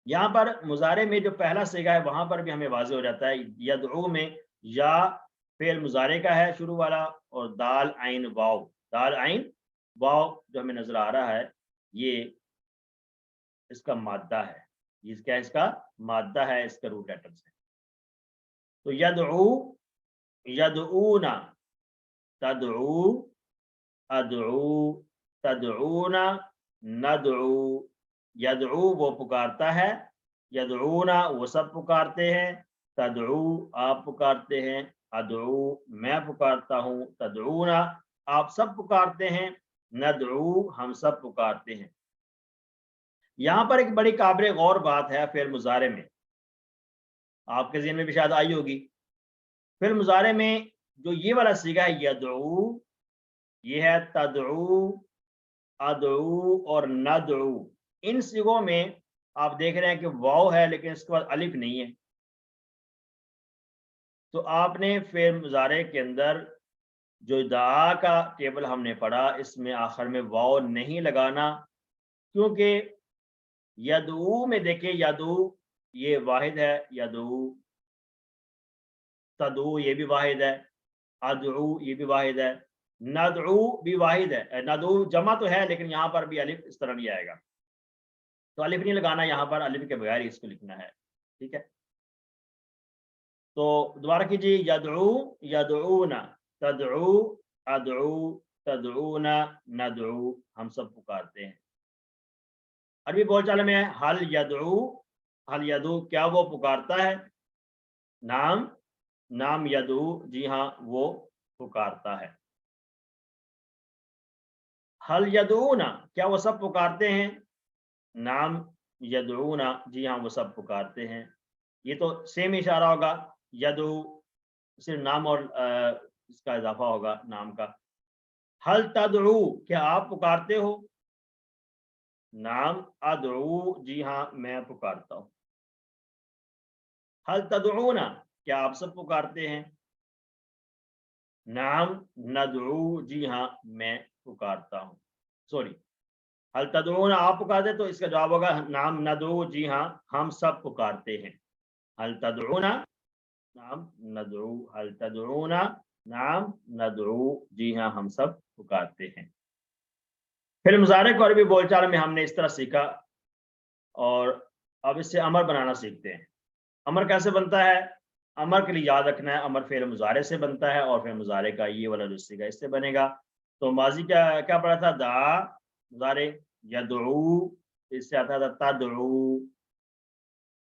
یہاں پر مضارع میں جو پہلا صیغہ ہے وہاں پر بھی ہمیں واضح ہو جاتا ہے، یدعو میں یا فعل مضارع کا ہے شروع والا، اور دال عین واو، دال عین واو جو ہمیں نظر آ رہا ہے یہ اس کا مادہ ہے، یہ کیا اس کا مادہ ہے، اس کا روٹ لیٹر سے۔ تو یدعو، یدعونا، تدعو، ادعو، تدعونا، ندعو۔ یدعو وہ پکارتا ہے، یدعونا وہ سب پکارتے ہیں، تدعو آپ پکارتے ہیں، ادعو میں پکارتا ہوں، تدعونا آپ سب پکارتے ہیں، ندعو ہم سب پکارتے ہیں۔ یہاں پر ایک بڑی قابل غور بات ہے فعل مضارع میں، آپ کے ذہن میں بھی شاید آئی ہوگی۔ فعل مضارع میں جو یہ والا صیغہ ہے یدعو، یہ ہے تدعو، ادعو اور ندعو۔ ان صیغوں میں آپ دیکھ رہے ہیں کہ واو ہے لیکن اس کے بعد الف نہیں ہے۔ تو آپ نے فعل مضارع کے اندر جو دعا کا ٹیبل ہم نے پڑھا اس میں آخر میں واو نہیں لگانا، کیونکہ یدعو میں دیکھیں یدعو یہ واحد ہے، یدعو، تدعو یہ بھی واحد ہے، ادعو یہ بھی واحد ہے، ندعو بھی واحد ہے، ندعو جمع تو ہے لیکن یہاں پر بھی الف اس طرح نہیں آئے گا، تو الف نہیں لگانا، یہاں پر الف کے بغیر اس کو لکھنا ہے، ٹھیک ہے۔ تو دوبارہ کیجیے، یدعو، یدعونا، تدعو، ادعو، تدعونا، ندعو ہم سب پکارتے ہیں۔ عربی بول چال میں حل یدعو، حل یدعو کیا وہ پکارتا ہے؟ نام، نام یدعو جی ہاں وہ پکارتا ہے۔ حل یدعونا کیا وہ سب پکارتے ہیں؟ نام یدعونا جی ہاں وہ سب پکارتے ہیں۔ یہ تو سیم اشارہ ہوگا، یدعو صرف نام اور اس کا اضافہ ہوگا نام کا۔ حل تدعو کیا آپ پکارتے ہو؟ نام، ادعو جی ہاں میں پکارتا ہوں۔ حل تدعونا کیا آپ سب پکارتے ہیں؟ نام، ندعو جی ہاں میں پکارتا ہوں، سوری، حل تدعونا آپ پکارتے تو اس کا جواب ہوگا نام، ندعو جی ہاں ہم سب پکارتے ہیں۔ حل تدعونا نام، ندعو، حل تدعونا نام، ندعو جی ہاں ہم سب پکارتے ہیں۔ پھر مضارع کو عربی بول چال میں ہم نے اس طرح سیکھا، اور اب اس سے امر بنانا سیکھتے ہیں۔ امر کیسے بنتا ہے؟ امر کے لیے یاد رکھنا ہے امر فعل مضارع سے بنتا ہے، اور فعل مضارع کا یہ والا جو صیغہ اس سے بنے گا۔ تو ماضی کیا پڑھا تھا؟ دعا مضارع، یدعو اس سے آتا تھا تدعو،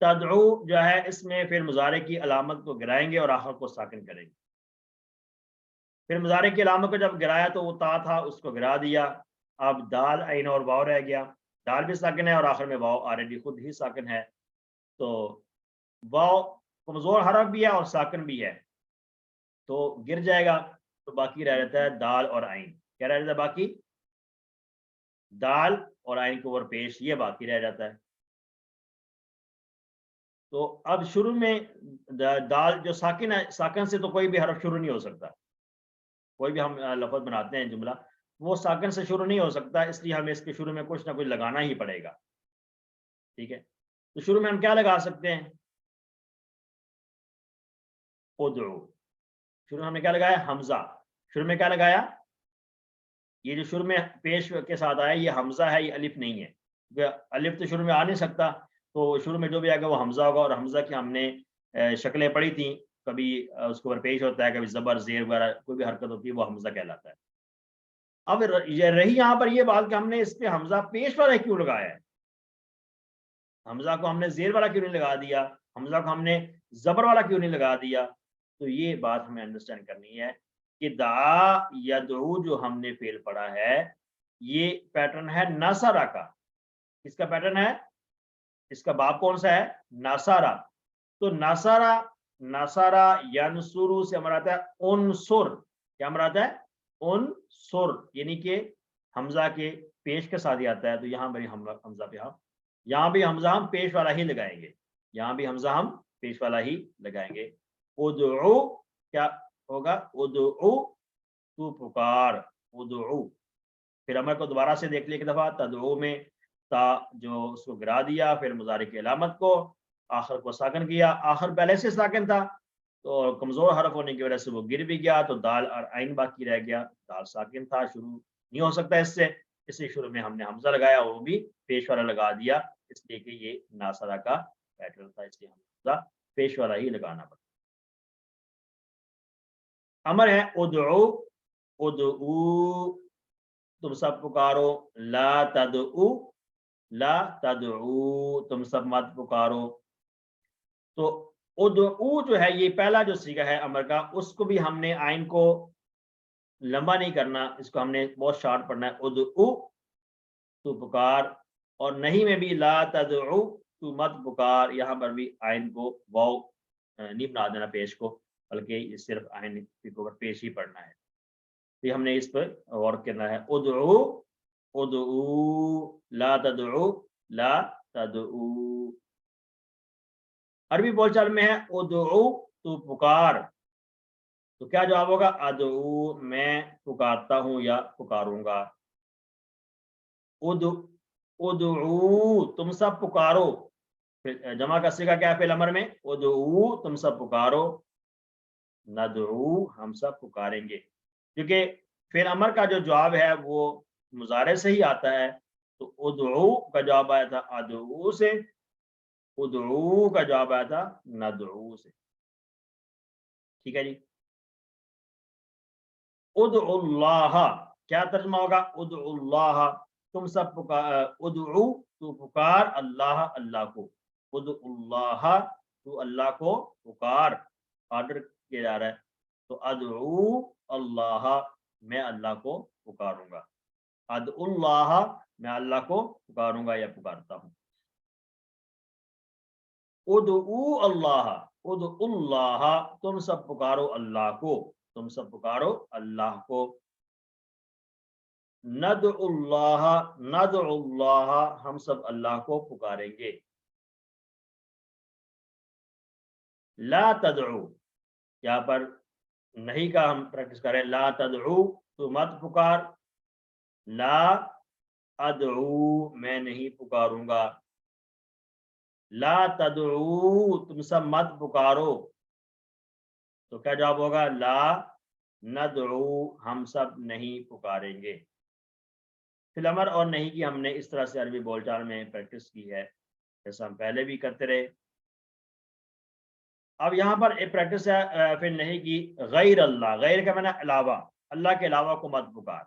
تدعو جو ہے اس میں فعل مضارع کی علامت کو گرائیں گے اور آخر کو ساکن کریں گے۔ پھر مضارع کی علامت کو جب گرایا تو وہ تا تھا اس کو گرا دیا، اب دال عین اور واو رہ گیا، دال بھی ساکن ہے اور آخر میں واو آلریڈی خود ہی ساکن ہے، تو واو کمزور حرف بھی ہے اور ساکن بھی ہے، تو گر جائے گا، تو باقی رہ جاتا ہے دال اور عین۔ کیا رہ جاتا ہے باقی؟ دال اور عین کو اوپر پیش، یہ باقی رہ جاتا ہے۔ تو اب شروع میں دال جو ساکن ہے، ساکن سے تو کوئی بھی حرف شروع نہیں ہو سکتا، کوئی بھی ہم لفظ بناتے ہیں جملہ وہ ساکن سے شروع نہیں ہو سکتا، اس لیے ہمیں اس کے شروع میں کچھ نہ کچھ لگانا ہی پڑے گا، ٹھیک ہے۔ تو شروع میں ہم کیا لگا سکتے ہیں؟ ادعو، شروع میں ہم نے کیا لگایا؟ حمزہ، شروع میں کیا لگایا؟ یہ جو شروع میں پیش کے ساتھ آیا یہ حمزہ ہے، یہ الف نہیں ہے، الف تو شروع میں آ نہیں سکتا، تو شروع میں جو بھی آئے گا وہ حمزہ ہوگا، اور حمزہ کی ہم نے شکلیں پڑھی تھیں، کبھی اس کے اوپر پیش ہوتا ہے، کبھی زبر زیر وغیرہ کوئی بھی حرکت ہوتی ہے وہ حمزہ کہلاتا ہے۔ اب رہی یہاں پر یہ بات کہ ہم نے اس پہ حمزہ پیش والا کیوں لگایا ہے، حمزہ کو ہم نے زیر والا کیوں نہیں لگا دیا؟ حمزہ کو ہم نے زبر والا کیوں نہیں لگا دیا؟ تو یہ بات ہمیں انڈرسٹینڈ کرنی ہے کہ دعا یدعو جو ہم نے فعل پڑھا ہے یہ پیٹرن ہے ناصرہ کا. کس کا پیٹرن ہے؟ اس کا باب کون سا ہے؟ ناصرہ. تو ناصرہ ینصرو سے ہمارا آتا ہے انصر. کیا ہمارا آتا ہے؟ انصر، یعنی کہ حمزہ کے پیش کے ساتھ ہی آتا ہے. تو یہاں بھی حمزہ پہ یہاں بھی حمزہ ہم پیش والا ہی لگائیں گے. یہاں بھی حمزہ ہم پیش والا ہی لگائیں گے. ادعو کیا ہوگا؟ ادعو تو پکار. ادعو. پھر امر کو دوبارہ سے دیکھ لیں ایک دفعہ. تدعو میں تا جو اس کو گرا دیا، پھر مضارع کی علامت کو آخر کو ساکن کیا. آخر پہلے سے ساکن تھا تو کمزور حرف ہونے کی وجہ سے وہ گر بھی گیا، تو دال اور عین باقی رہ گیا. دال ساکن تھا، شروع نہیں ہو سکتا اس سے شروع میں ہم نے حمزہ لگایا، وہ بھی پیش والا لگا دیا، اس لیے کہ یہ ناصرہ کا پیٹرن تھا، اس لیے ہم حمزہ پیش والا ہی لگانا پڑتا. امر ہے ادعو. ادعو تم سب پکارو. لا تدعو. لا تدعو تم سب مت پکارو. تو ادعو جو ہے یہ پہلا جو صیغہ ہے امر کا، اس کو بھی ہم نے عین کو لمبا نہیں کرنا، اس کو ہم نے بہت شارٹ پڑھنا ہے. ادعو تو پکار. اور نہیں میں بھی لا تدعو تو مت پکار، یہاں پر بھی عین کو واو نہیں بنا دینا پیش کو، بلکہ یہ صرف عین کو پیش ہی پڑھنا ہے. تو ہم نے اس پر غور کرنا ہے. ادعو. ادعو لا تدعو. لا تدعو. عربی بول چال میں ہے ادعو تو پکار. تو کیا جواب ہوگا؟ ادعو میں پکارتا ہوں یا پکاروں گا. ادعو تم سب پکارو. پھر جمع کا صیغہ کیا ہے فعل امر میں؟ ادعو تم سب پکارو. ندعو ہم سب پکاریں گے. کیونکہ فعل امر کا جو جواب ہے وہ مضارع سے ہی آتا ہے، تو ادعو کا جواب آیا تھا ادعو سے، ادعو کا جواب آیا تھا ندعو سے. ٹھیک ہے جی. ادعو اللہ کیا ترجمہ ہوگا؟ ادعو اللہ تم سب پکار. ادعو تو پکار اللہ اللہ کو. ادعو اللہ تو اللہ کو پکار. آرڈر کیا جا رہا ہے. تو ادعو اللہ میں اللہ کو پکاروں گا. ادعو اللہ میں اللہ کو پکاروں گا یا پکارتا ہوں. ادعو اللہ. ادعو اللہ تم سب پکارو اللہ کو. تم سب پکارو اللہ کو. ندعو اللہ. ندعو اللہ ہم سب اللہ کو پکاریں گے. لا تدعو یہاں پر نہیں کا ہم پریکٹس کریں. لا تدعو تو مت پکار. لا ادعو میں نہیں پکاروں گا. لا تدعو تم سب مت پکارو. تو کیا جواب ہوگا؟ لا ندعو ہم سب نہیں پکاریں گے. فعل امر اور نہیں کی ہم نے اس طرح سے عربی بول چال میں پریکٹس کی ہے، جیسا ہم پہلے بھی کرتے رہے. اب یہاں پر ایک پریکٹس ہے فعل نہیں کی غیر اللہ. غیر کا معنی علاوہ، اللہ کے علاوہ کو مت پکار.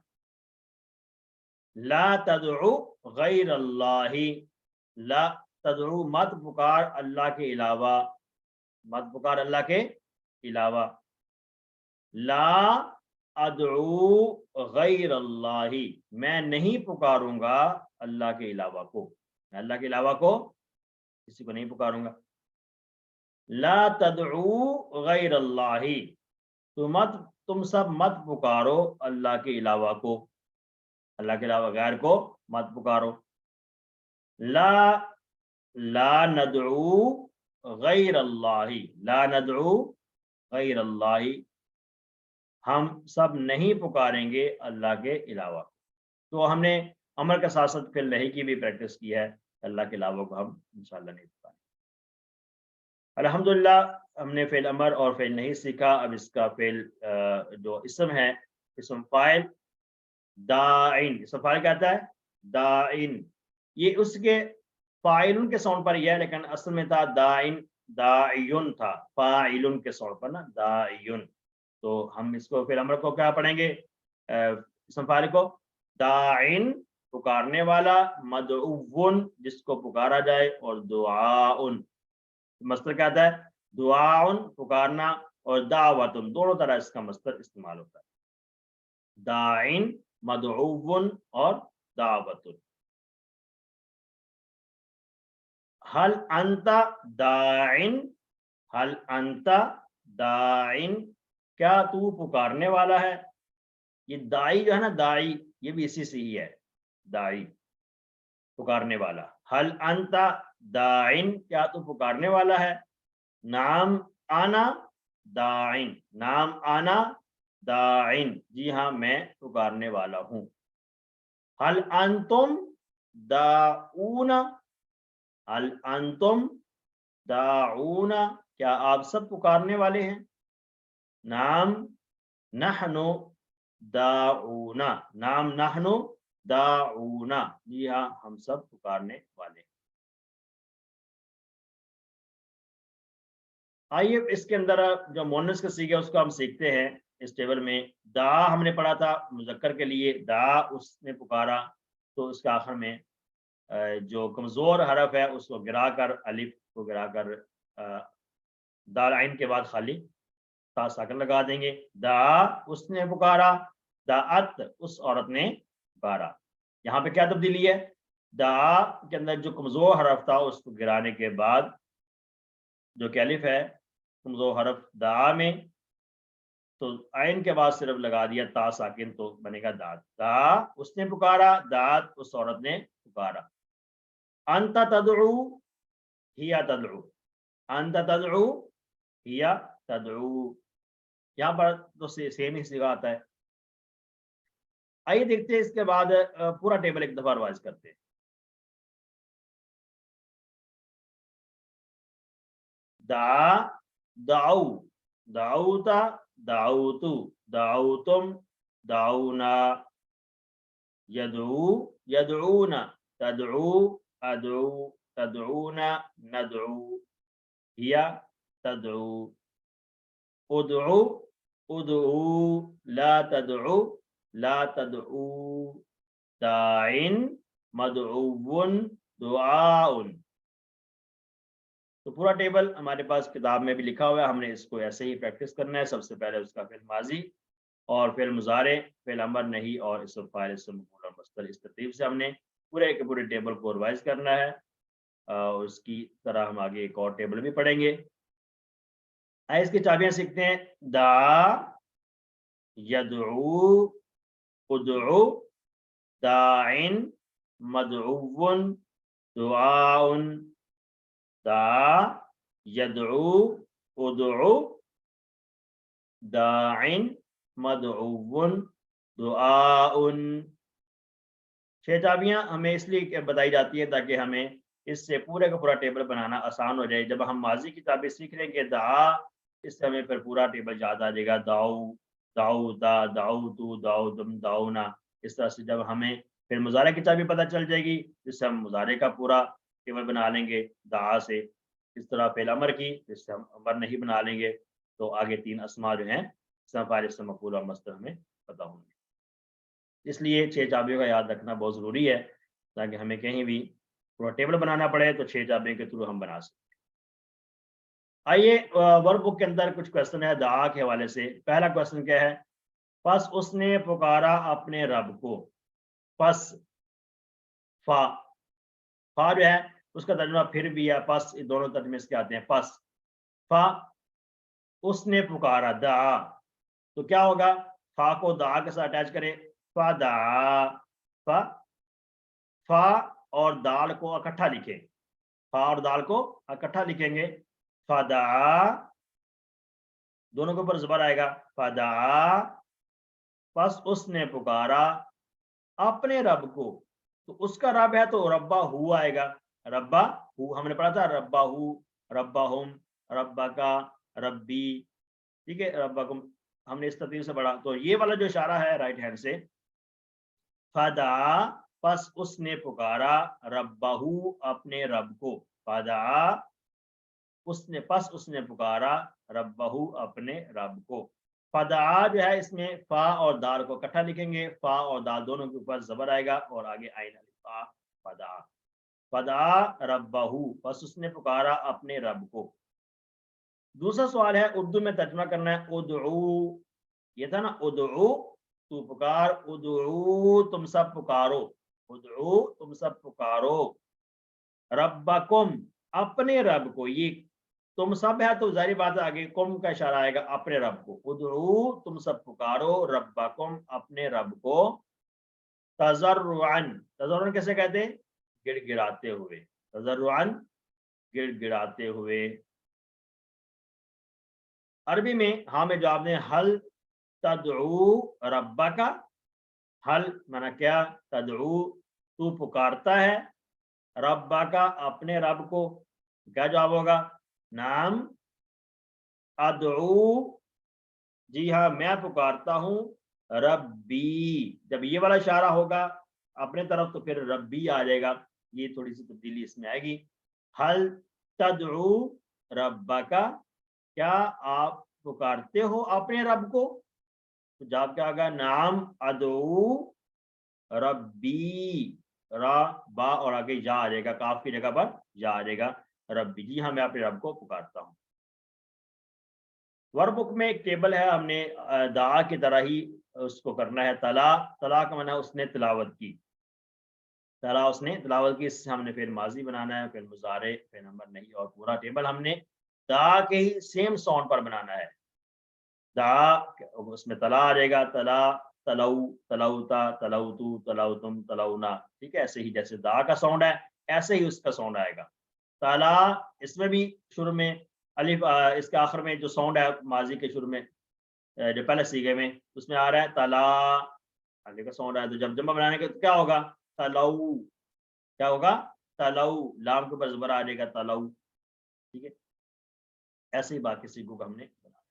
لا تدعو غیر اللہ. لا تدعو مت پکار اللہ کے علاوہ. مت پکار اللہ کے علاوہ. لا ادعو غیر اللہ میں نہیں پکاروں گا اللہ کے علاوہ کو. میں اللہ کے علاوہ کو کسی کو نہیں پکاروں گا. لا تدعو غیر اللہ تم سب مت پکارو اللہ کے علاوہ کو. اللہ کے علاوہ غیر کو مت پکارو. لا ندعو غیر اللہ. لا ندعو غیر اللہ ہم سب نہیں پکاریں گے اللہ کے علاوہ. تو ہم نے امر کے ساتھ ساتھ فعل نہیں کی بھی پریکٹس کی ہے. اللہ کے علاوہ کو ہم انشاءاللہ نہیں پکاریں. الحمدللہ ہم نے فعل امر اور فعل نہیں سیکھا. اب اس کا فعل جو اسم ہے، اسم فاعل داعین. اسم فاعل کہتا ہے داعین. یہ اس کے فاعلن کے ساؤنڈ پر یہ ہے، لیکن اصل میں تھا داعین داعیون تھا. فاعلن کے ساؤنڈ پر نا داعیون. تو ہم اس کو فعل امر کو کیا پڑھیں گے؟ اسم فاعل کو داعین پکارنے والا، مدعوون جس کو پکارا جائے، اور دعاؤن مصدر کیا آتا ہے؟ دعاؤن پکارنا، اور دعوتن دونوں طرح اس کا مصدر استعمال ہوتا ہے، داعن مدعوون اور دعوتن۔ حل انت داعن، حل انت داعن، کیا تو پکارنے والا ہے؟ یہ دائی جو ہے نا، دائی یہ بھی اسی سے ہی ہے، دائی پکارنے والا۔ حل انت داعن، کیا تو پکارنے والا ہے؟ نام آنا داعن، نام آنا داعن، جی ہاں میں پکارنے والا ہوں۔ حل انتم داعون، حل انتم داعون، کیا آپ سب پکارنے والے ہیں؟ نام نحن داعون، نام نحن داعون، جی ہاں ہم سب پکارنے والے ہیں۔ آئیے اس کے اندر جو مؤنث کا صیغہ اس کو ہم سیکھتے ہیں۔ اس ٹیبل میں دا ہم نے پڑھا تھا مذکر کے لیے، دا اس نے پکارا، تو اس کے آخر میں جو کمزور حرف ہے اس کو گرا کر، الف کو گرا کر دال عین کے بعد خالی تا ساکن لگا دیں گے۔ دا اس نے پکارا، دعت اس عورت نے پکارا۔ یہاں پہ کیا تبدیلی ہے؟ دا کے اندر جو کمزور حرف تھا اس کو گرانے کے بعد جو کہ الف ہے کمزور حرف دا میں، تو عین کے بعد صرف لگا دیا تا ساکن، تو بنے گا دات۔ دا اس نے پکارا، دات اس عورت نے پکارا۔ انت تدعو ہی تدعو، انت تدعو ہی تدعو، یہاں پر تو سیم ہی صیغہ آتا ہے۔ آئیے دیکھتے ہیں اس کے بعد پورا ٹیبل ایک دفعہ ریوائز کرتے ہیں۔ دا دعو، دعوتا دعوتو، دعوتم دعونا، یدعو یدعون، تدعو ادعو، تدعون ندعو، ہی تدعو، ادعو ادعو، لا تدعو لا تدعو، داعن مدعو دعاء۔ تو پورا ٹیبل ہمارے پاس کتاب میں بھی لکھا ہوا ہے، ہم نے اس کو ایسے ہی پریکٹس کرنا ہے۔ سب سے پہلے اس کا فعل ماضی اور فعل مضارع، فعل امر نہیں اور اسم فاعل اسم مفعول اور مصدر، اس ترتیب سے ہم نے پورے کے پورے ٹیبل کو ریوائز کرنا ہے۔ اس کی طرح ہم آگے ایک اور ٹیبل بھی پڑھیں گے۔ آئے اس کی چابیاں سیکھتے ہیں۔ دا یدعو ادعو داعن مدعو دعاء، دا یدعو ادعو داعن مدعو دعاء۔ 6 چابیاں ہمیں اس لیے بتائی جاتی ہے تاکہ ہمیں اس سے پورے کا پورا ٹیبل بنانا آسان ہو جائے۔ جب ہم ماضی کی چابی سیکھ لیں گے دعا، اس سے ہمیں پھر پورا ٹیبل یاد آ جائے گا، دعو دعو دا دعو تو دعو تم دعونا۔ اس طرح سے جب ہمیں پھر مضارع کی چابی پتہ چل جائے گی، جس سے ہم مضارع کا پورا ٹیبل بنا لیں گے دعا سے۔ اس طرح فعل امر کی، جس سے ہم امر نہیں بنا لیں گے، تو آگے 3 اسماء جو ہیں اسم فاعل اسم مفعول اور مصدر ہمیں پتہ ہوں گے۔ اس لیے 6 چابیوں کا یاد رکھنا بہت ضروری ہے تاکہ ہمیں کہیں بھی پورا ٹیبل بنانا پڑے تو 6 چابیوں کے تھرو ہم بنا سکیں۔ آئیے ورک بک کے اندر کچھ کوشچن ہے دعا کے حوالے سے۔ پہلا کوشچن کیا ہے؟ پس اس نے پکارا اپنے رب کو۔ پس فا، فا جو ہے اس کا ترجمہ پھر بھی ہے، پس دونوں ترجمے سے آتے ہیں۔ پس فا اس نے پکارا، دعا، تو کیا ہوگا؟ فا کو دعا کے ساتھ اٹیچ کرے، فا دعا، فا فا اور دال کو اکٹھا لکھیں، فا اور دال کو اکٹھا لکھیں گے، فدعا، دونوں کے اوپر زبر آئے گا، فدعا، پس اس نے پکارا اپنے رب کو۔ تو اس کا رب ہے تو ربا ہو آئے گا، ربا ہو ہم نے پڑھا تھا، ربا ہو، ربا ہم، ربا کا، ربی، ٹھیک ہے، ربا کم ہم نے اس ترتیب سے پڑھا۔ تو یہ والا جو اشارہ ہے رائٹ ہینڈ سے، فدعا پس اس نے پکارا، ربہو اپنے رب کو، فدعا اس نے پس اس نے پکارا، ربہو اپنے رب کو۔ فدعا جو ہے اس میں فا اور دال کو اکٹھا لکھیں گے، فا اور دال دونوں کے اوپر زبر آئے گا اور آگے عین الف فا، فدعا۔ فدعا ربہو، بس اس نے پکارا اپنے رب کو۔ دوسرا سوال ہے اردو میں ترجمہ کرنا ہے ادعو، یہ تھا نا ادعو تو پکار، ادعو تم سب پکارو، ادعو تم سب پکارو، ربکم اپنے رب کو، یہ تم سب ہے تو ظاہر بات ہے آگے کم کا اشارہ آئے گا اپنے رب کو، ادعو تم سب پکارو، ربکم اپنے رب کو، تضرعن، تضرعن کیسے کہتے ہیں؟ گڑ گڑاتے ہوئے، تضرعن گڑ گڑاتے ہوئے۔ عربی میں ہاں میں جواب دیں، حل تدعو ربک، حل مانا کیا، تدعو تو پکارتا ہے، ربک اپنے رب کو، کیا جواب ہوگا؟ نعم ادعو، جی ہاں میں پکارتا ہوں، ربی، جب یہ والا اشارہ ہوگا اپنے طرف تو پھر ربی آ جائے گا، یہ تھوڑی سی تبدیلی اس میں آئے گی۔ حل تدعو ربک، کیا آپ پکارتے ہو اپنے رب کو؟ تو جواب کیا ہوگا؟ نعم ادعو ربی، را با اور آگے یا آ جائے گا، کاف کی جگہ پر یا آ جائے گا، ربی، جی ہاں میں اپنے رب کو پکارتا ہوں۔ ورک بک میں ایک ٹیبل ہے، ہم نے دعا کی طرح ہی اس کو کرنا ہے، تلا، تلا کا معنی اس نے تلاوت کی، تلا اس نے تلاوت کی، اس سے ہم نے پھر ماضی بنانا ہے، پھر مضارع، پھر نمبر نہیں، اور پورا ٹیبل ہم نے دعا کے ہی سیم ساؤنڈ پر بنانا ہے، دعا اس میں تلا آ جائے گا، تلا، تلو، تلوتا، تلوتو، تلوتم، تلونا، ٹھیک ہے، ایسے ہی جیسے دعا کا ساؤنڈ ہے ایسے ہی اس کا ساؤنڈ آئے گا۔ تالا، اس میں بھی شروع میں الف، اس کے آخر میں جو ساؤنڈ ہے ماضی کے شروع میں جو پہلے سیگے میں اس میں آ رہا ہے تلا، آگے کا ساؤنڈ ہے، تو جب جمع بنانے کے تو کیا ہوگا؟ تلو، کیا ہوگا؟ تلو، لام کے اوپر زبر آ جائے گا، تلو، ٹھیک ہے، ایسے ہی باقی سیگوں کا ہم نے بنانا ہے۔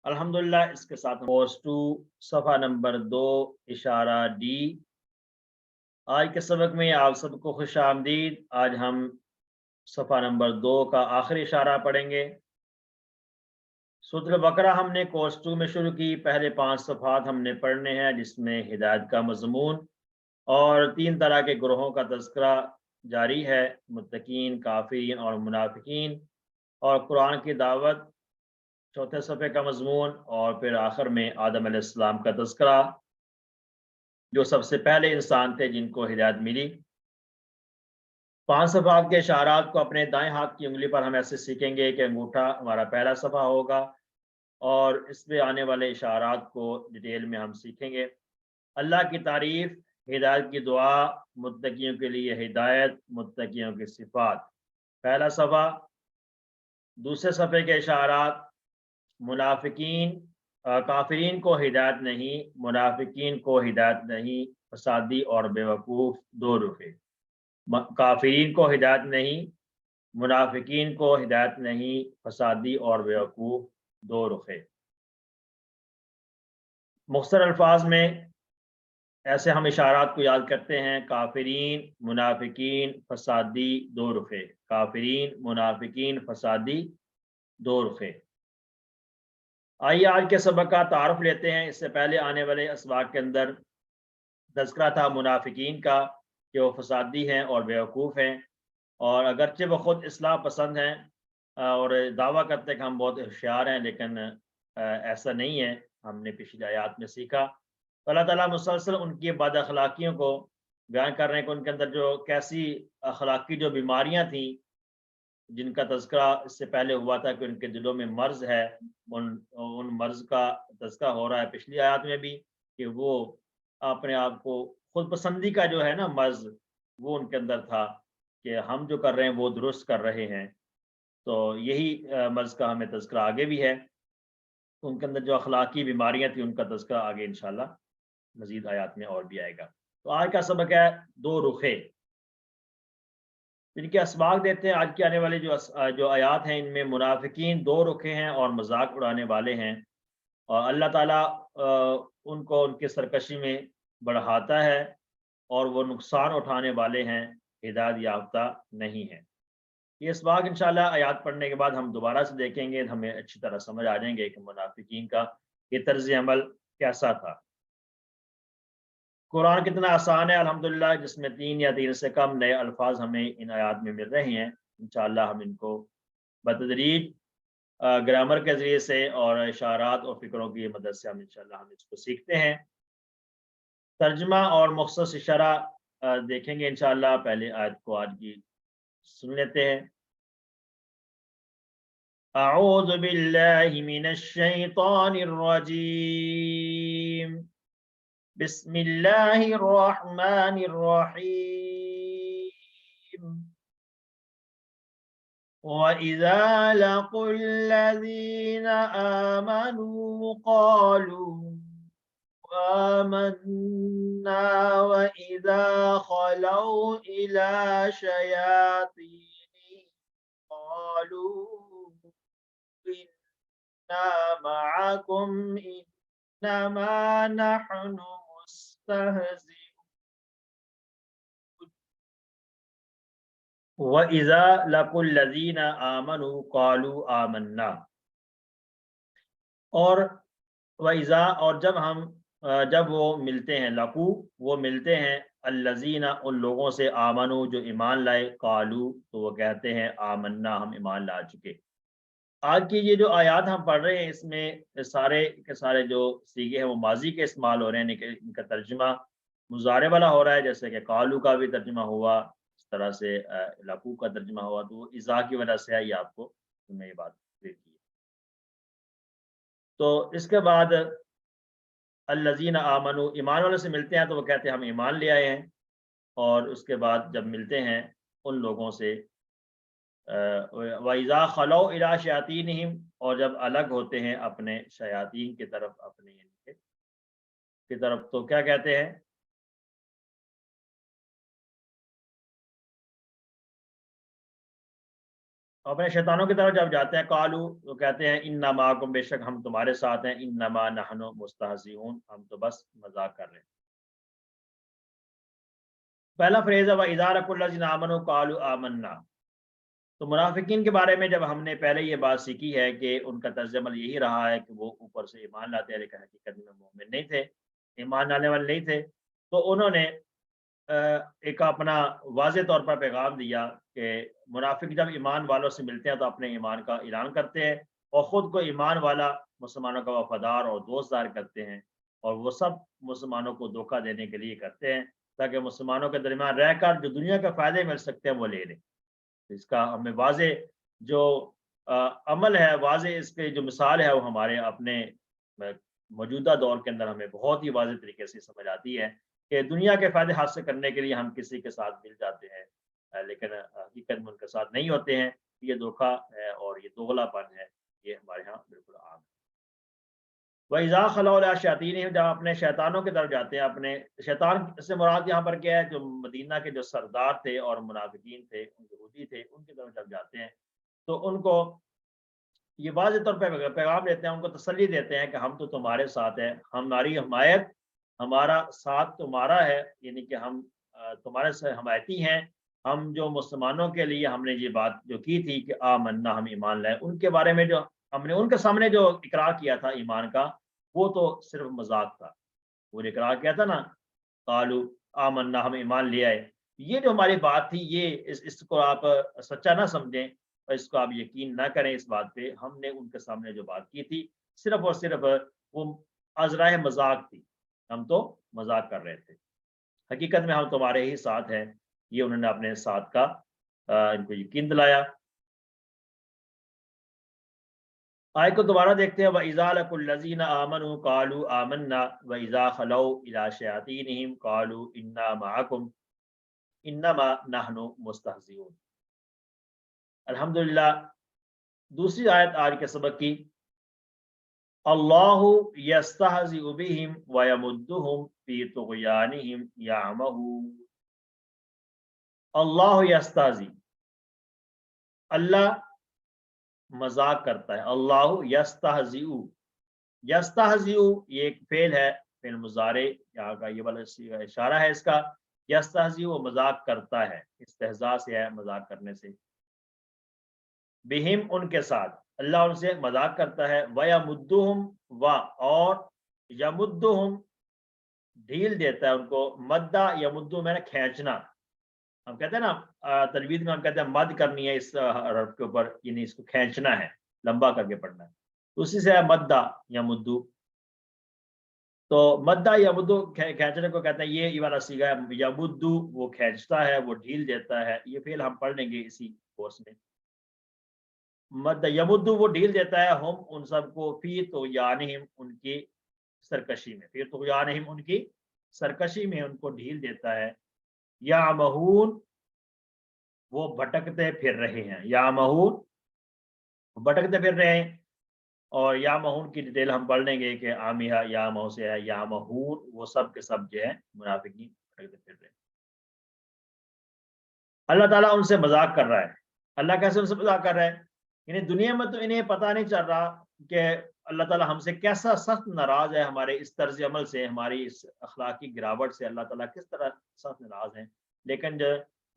الحمدللہ اس کے ساتھ کورس 2 صفحہ نمبر 2 اشارہ ڈی۔ آج کے سبق میں آپ سب کو خوش آمدید۔ آج ہم صفحہ نمبر 2 کا آخری اشارہ پڑھیں گے۔ سورۃ البقرہ ہم نے کورس 2 میں شروع کی، پہلے 5 صفحات ہم نے پڑھنے ہیں جس میں ہدایت کا مضمون اور 3 طرح کے گروہوں کا تذکرہ جاری ہے، متقین، کافرین اور منافقین، اور قرآن کی دعوت چوتھے صفحے کا مضمون، اور پھر آخر میں آدم علیہ السلام کا تذکرہ جو سب سے پہلے انسان تھے جن کو ہدایت ملی۔ 5 صفحات کے اشارات کو اپنے دائیں ہاتھ کی انگلی پر ہم ایسے سیکھیں گے کہ انگوٹھا ہمارا پہلا صفحہ ہوگا، اور اس میں آنے والے اشارات کو ڈیٹیل میں ہم سیکھیں گے۔ اللہ کی تعریف، ہدایت کی دعا، متقیوں کے لیے ہدایت، متقیوں کی صفات، پہلا صفحہ۔ دوسرے صفحے کے اشارات، منافقین، کافرین کو ہدایت نہیں، منافقین کو ہدایت نہیں، فسادی اور بیوقوف دو رخے، کافرین کو ہدایت نہیں، منافقین کو ہدایت نہیں، فسادی اور بیوقوف دو رخے۔ مختصر الفاظ میں ایسے ہم اشارات کو یاد کرتے ہیں، کافرین، منافقین، فسادی، دو رخے، کافرین، منافقین، فسادی، دو رخے۔ آئیے آج کے سبق کا تعارف لیتے ہیں۔ اس سے پہلے آنے والے اسباق کے اندر تذکرہ تھا منافقین کا کہ وہ فسادی ہیں اور بیوقوف ہیں، اور اگرچہ وہ خود اصلاح پسند ہیں اور دعویٰ کرتے ہیں کہ ہم بہت ہوشیار ہیں، لیکن ایسا نہیں ہے، ہم نے پچھلی آیات میں سیکھا۔ اللہ تعالیٰ مسلسل ان کی بد اخلاقیوں کو بیان کر رہے ہیں کہ ان کے اندر جو کیسی اخلاقی جو بیماریاں تھیں جن کا تذکرہ اس سے پہلے ہوا تھا کہ ان کے دلوں میں مرض ہے، ان مرض کا تذکرہ ہو رہا ہے پچھلی آیات میں بھی کہ وہ اپنے آپ کو خود پسندی کا جو ہے نا مرض وہ ان کے اندر تھا کہ ہم جو کر رہے ہیں وہ درست کر رہے ہیں، تو یہی مرض کا ہمیں تذکرہ آگے بھی ہے۔ ان کے اندر جو اخلاقی بیماریاں تھیں ان کا تذکرہ آگے انشاءاللہ مزید آیات میں اور بھی آئے گا۔ تو آج کا سبق ہے دو رخے، ان کے اسباق دیتے ہیں۔ آج کی آنے والے جو آیات ہیں ان میں منافقین دو رخے ہیں اور مذاق اڑانے والے ہیں، اور اللہ تعالیٰ ان کو ان کی سرکشی میں بڑھاتا ہے اور وہ نقصان اٹھانے والے ہیں، ہدایت یافتہ نہیں ہیں۔ یہ اسباق انشاءاللہ آیات پڑھنے کے بعد ہم دوبارہ سے دیکھیں گے، ہمیں اچھی طرح سمجھ آ جائیں گے کہ منافقین کا یہ طرز عمل کیسا تھا۔ قرآن کتنا آسان ہے الحمدللہ، جس میں 3 یا 3 سے کم نئے الفاظ ہمیں ان آیات میں مل رہے ہیں۔ انشاءاللہ ہم ان کو بتدریج گرامر کے ذریعے سے اور اشارات اور فکروں کی مدد سے ہم انشاءاللہ ہم اس کو سیکھتے ہیں۔ ترجمہ اور مختصر شرح دیکھیں گے انشاءاللہ۔ پہلے آیت کو آج کی سن لیتے ہیں۔ اعوذ باللہ من الشیطان الرجیم، بسم اللہ الرحمن الرحیم۔ وَإِذَا لَقُوا الَّذِينَ آمَنُوا قَالُوا آمَنَّا وَإِذَا خَلَوْا إِلَى شَيَاطِينِهِمْ قَالُوا إِنَّا مَعَكُمْ إِنَّمَا نَحْنُ مُسْتَهْزِئُونَ۔ وَإِذَا لَقُوا الَّذِينَ آمَنُوا قَالُوا آمَنَّا، اور وَإِذَا، اور جب وہ ملتے ہیں، لقو وہ ملتے ہیں، الذین ان لوگوں سے، آمنو جو ایمان لائے، قالو تو وہ کہتے ہیں آمنا ہم ایمان لا چکے۔ آج کی یہ جو آیات ہم پڑھ رہے ہیں، اس میں سارے کے سارے جو صیغے ہیں وہ ماضی کے استعمال ہو رہے ہیں، لیکن ان کا ترجمہ مضارع والا ہو رہا ہے، جیسے کہ قالو کا بھی ترجمہ ہوا، اس طرح سے لقو کا ترجمہ ہوا، تو وہ اذا کی وجہ سے ہے، یہ آپ کو میں یہ بات کلیئر کی ہے۔ تو اس کے بعد الذین آمنو، ایمان والوں سے ملتے ہیں تو وہ کہتے ہیں ہم ایمان لے آئے ہیں، اور اس کے بعد جب ملتے ہیں ان لوگوں سے، وَإِذَا خَلَوْا إِلَىٰ شَيَاطِینِهِمْ، اور جب الگ ہوتے ہیں اپنے شیاطین کی طرف، اپنے کی طرف، تو کیا کہتے ہیں؟ اپنے شیطانوں کی طرف جب جاتے ہیں، قالو تو کہتے ہیں اِنَّا مَعَکُمْ، بے شک ہم تمہارے ساتھ ہیں، اِنَّمَا نَحْنُ مُسْتَہْزِئُونَ، ہم تو بس مذاق کر رہے ہیں۔ پہلا فریز ہے وَإِذَا لَقُوا الَّذِينَ آمَنُوا قَالُوا آمَنَّا۔ تو منافقین کے بارے میں جب ہم نے پہلے یہ بات سیکھی ہے کہ ان کا طرز عمل یہی رہا ہے کہ وہ اوپر سے ایمان لاتے ہیں لیکن حقیقت میں مومن نہیں تھے، ایمان لانے والے نہیں تھے، تو انہوں نے ایک اپنا واضح طور پر پیغام دیا کہ منافق جب ایمان والوں سے ملتے ہیں تو اپنے ایمان کا اعلان کرتے ہیں، اور خود کو ایمان والا، مسلمانوں کا وفادار اور دوست ظاہر کرتے ہیں، اور وہ سب مسلمانوں کو دھوکہ دینے کے لیے کرتے ہیں تاکہ مسلمانوں کے درمیان رہ کر جو دنیا کے فائدے مل سکتے ہیں وہ لے لیں۔ اس کا ہمیں واضح جو عمل ہے، واضح اس کے جو مثال ہے، وہ ہمارے اپنے موجودہ دور کے اندر ہمیں بہت ہی واضح طریقے سے سمجھ آتی ہے کہ دنیا کے فائدے حاصل کرنے کے لیے ہم کسی کے ساتھ مل جاتے ہیں، لیکن حقیقت میں ان کے ساتھ نہیں ہوتے ہیں۔ یہ دھوکہ ہے اور یہ دوغلا پن ہے، یہ ہمارے ہاں بالکل عام ہے۔ وَإِذَا خَلَوْا إِلَىٰ شَيَاطِینِهِمْ، جب اپنے شیطانوں کی طرف جاتے ہیں، اپنے شیطان سے مراد یہاں پر کیا ہے؟ جو مدینہ کے جو سردار تھے اور منافقین تھے، یہودی تھے، ان کی طرف جب جاتے ہیں تو ان کو یہ واضح طور پہ پیغام دیتے ہیں، ان کو تسلی دیتے ہیں کہ ہم تو تمہارے ساتھ ہیں، ہماری حمایت، ہمارا ساتھ تمہارا ہے، یعنی کہ ہم تمہارے سے حمایتی ہیں۔ ہم جو مسلمانوں کے لیے ہم نے یہ بات جو کی تھی کہ آمنا ہم ایمان لائے، ان کے بارے میں جو ہم نے ان کے سامنے جو اقرار کیا تھا ایمان کا، وہ تو صرف مذاق تھا۔ وہ جو اقرار کیا تھا نا، قالو آمنا ہم ایمان لے آئے، یہ جو ہماری بات تھی، یہ اس کو آپ سچا نہ سمجھیں اور اس کو آپ یقین نہ کریں۔ اس بات پہ ہم نے ان کے سامنے جو بات کی تھی، صرف اور صرف وہ عذرائے مذاق تھی، ہم تو مذاق کر رہے تھے، حقیقت میں ہم تمہارے ہی ساتھ ہیں، یہ انہوں نے اپنے ساتھ کا ان کو یقین دلایا۔ آیت کو دوبارہ دیکھتے ہیں، وَإِذَا لَقُوا الَّذِينَ آمَنُوا قَالُوا آمَنَّا وَإِذَا خَلَوْا إِلَىٰ شَيَاطِینِهِمْ قَالُوا إِنَّا مَعَكُمْ إِنَّمَا نَحْنُ مُسْتَهْزِئُونَ۔ الحمدللہ دوسری آیت آج کے سبق کی، اللہ یستہزئ بہم ویمدہم فی طغیانہم یعمہون۔ اللہ یستہزئ، اللہ مذاق کرتا ہے، اللہ یستہزئ، یستہزئ یہ ایک فعل ہے، فعل مضارع، یہاں کا یہ والا اشارہ ہے اس کا، یستہزئ وہ مذاق کرتا ہے، استہزاء سے ہے، مذاق کرنے سے، بہم ان کے ساتھ، اللہ ان سے مذاق کرتا ہے، وَيَمُدُّهُمْ و اور یمدہم ڈھیل دیتا ہے ان کو، مدہ یا مدو میں نے کھینچنا، ہم کہتے ہیں نا تجوید میں ہم کہتے ہیں مد کرنی ہے اس حرف کے اوپر، یعنی اس کو کھینچنا ہے، لمبا کر کے پڑھنا ہے، تو اسی سے ہے مدہ یا مدو۔ تو مدہ یا مدو کھینچنے کو کہتے ہیں، یہ والا سیگا ہے، یا مدو وہ کھینچتا ہے، وہ ڈھیل دیتا ہے، یہ فعل ہم پڑھ لیں گے اسی کورس میں۔ مد یمدو وہ ڈھیل دیتا ہے، ہم ان سب کو، فی طغیانہم ان کی سرکشی میں، فی طغیانہم ان کی سرکشی میں ان کو ڈھیل دیتا ہے، یعمہون وہ بھٹکتے پھر رہے ہیں، یعمہون بھٹکتے پھر رہے ہیں، اور یعمہون کی ڈیٹیل ہم پڑھ لیں گے کہ عامیہ یعمہ سے ہے، یعمہون وہ سب کے سب جو ہے منافقین بھٹکتے پھر رہے ہیں۔ اللہ تعالیٰ ان سے مذاق کر رہا ہے، اللہ کیسے ان سے مذاق کر رہا ہے؟ یعنی دنیا میں تو انہیں پتہ نہیں چل رہا کہ اللہ تعالیٰ ہم سے کیسا سخت ناراض ہے، ہمارے اس طرز عمل سے، ہماری اس اخلاقی گراوٹ سے اللہ تعالیٰ کس طرح سخت ناراض ہیں، لیکن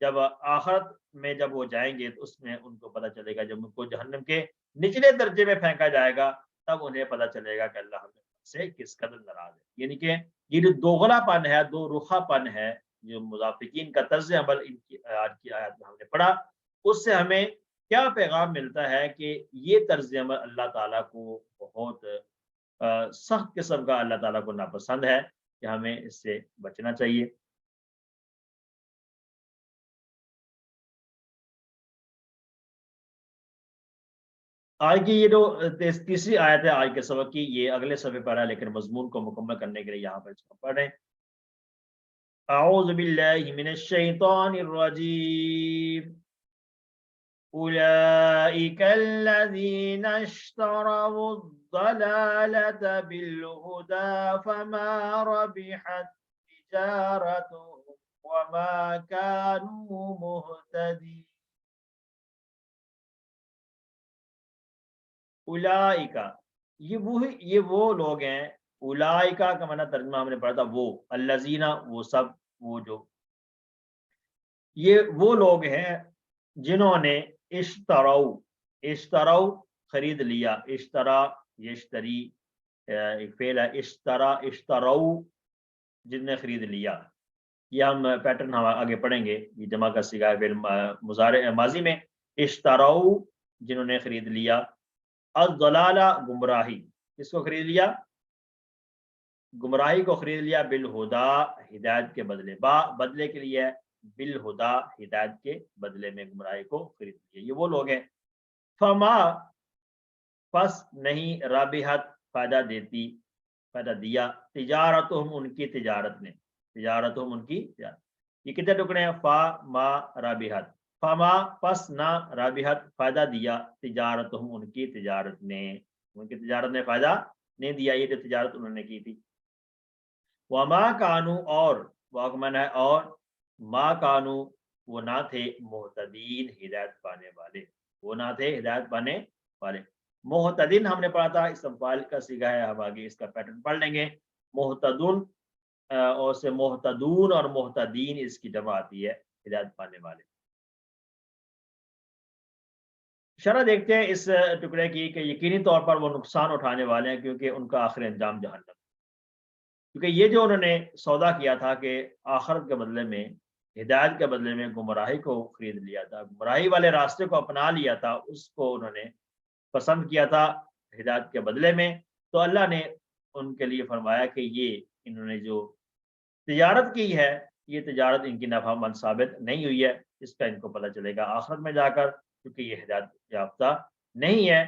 جب آخرت میں جب وہ جائیں گے تو اس میں ان کو پتہ چلے گا، جب ان کو جہنم کے نچلے درجے میں پھینکا جائے گا تب انہیں پتہ چلے گا کہ اللہ ہم سے کس قدر ناراض ہے۔ یعنی کہ یہ جو دوغلا پن ہے، دو رخا پن ہے، جو منافقین کا طرز عمل ان کی آج کی آیت میں ہم نے پڑھا، اس سے ہمیں کیا پیغام ملتا ہے کہ یہ طرز عمل اللہ تعالیٰ کو بہت سخت قسم کا اللہ تعالیٰ کو ناپسند ہے، کہ ہمیں اس سے بچنا چاہیے۔ آج کی یہ جو تیسری آیت ہے آج کے سبق کی، یہ اگلے صفحے پر ہے، لیکن مضمون کو مکمل کرنے کے لیے یہاں پر اس کو پڑھ رہے ہیں۔ اعوذ باللہ من الشیطان الرجیم، أولئك الذين اشتروا الضلالة بالهدى فما ربحت تجارتهم وما كانوا مهتدين۔ اولئک یہ وہ لوگ ہیں، اولئک کا معنی ترجمہ ہم نے پڑھا تھا وہ، الذین وہ سب، وہ جو، یہ وہ لوگ ہیں جنہوں نے اشترو خرید لیا، اشترا یشتری ایک فعل ہے، اشترو جن نے خرید لیا، یہ ہم پیٹرن ہم آگے پڑھیں گے، یہ جمع کا صیغہ ہے فعل مضارع ماضی میں، اشترو جنہوں نے خرید لیا، الضلالہ گمراہی، کس کو خرید لیا؟ گمراہی کو خرید لیا، بالہدا ہدایت کے بدلے، با بدلے کے لیے، بالہدا ہدایت کے بدلے میں گمراہی کو خرید لیا، یہ وہ لوگ ہیں۔ فما پس نہیں، رابحت فائدہ دیتی، فائدہ دیا، تجارتہم ان کی تجارت نے، تجارتہم ان کی تجارت، یہ کتنے ٹکڑے ہیں؟ فا ما رابحت، فما پس نہ، رابحت فائدہ دیا، تجارتہم ان کی تجارت نے، ان کی تجارت نے فائدہ نہیں دیا، یہ جو تجارت انہوں نے کی تھی۔ وما کانو اور واگمن ہے، اور ما کانو وہ نہ تھے، محتدین ہدایت پانے والے، وہ نہ تھے ہدایت پانے والے۔ محتدین ہم نے پڑھا تھا، اسم فاعل کا صیغہ ہے، ہم آگے اس کا پیٹرن پڑھ لیں گے۔ محتدون اور سے محتدون اور محتدین اس کی جمع آتی ہے، ہدایت پانے والے۔ شرح دیکھتے ہیں اس ٹکڑے کی کہ یقینی طور پر وہ نقصان اٹھانے والے ہیں، کیونکہ ان کا آخر انجام جہنم، کیونکہ یہ جو انہوں نے سودا کیا تھا کہ آخرت کے بدلے میں، ہدایت کے بدلے میں گمراہی کو خرید لیا تھا، گمراہی والے راستے کو اپنا لیا تھا، اس کو انہوں نے پسند کیا تھا ہدایت کے بدلے میں، تو اللہ نے ان کے لیے فرمایا کہ یہ انہوں نے جو تجارت کی ہے، یہ تجارت ان کی نفع مند ثابت نہیں ہوئی ہے، اس کا ان کو پتہ چلے گا آخرت میں جا کر، کیونکہ یہ ہدایت یافتہ نہیں ہے،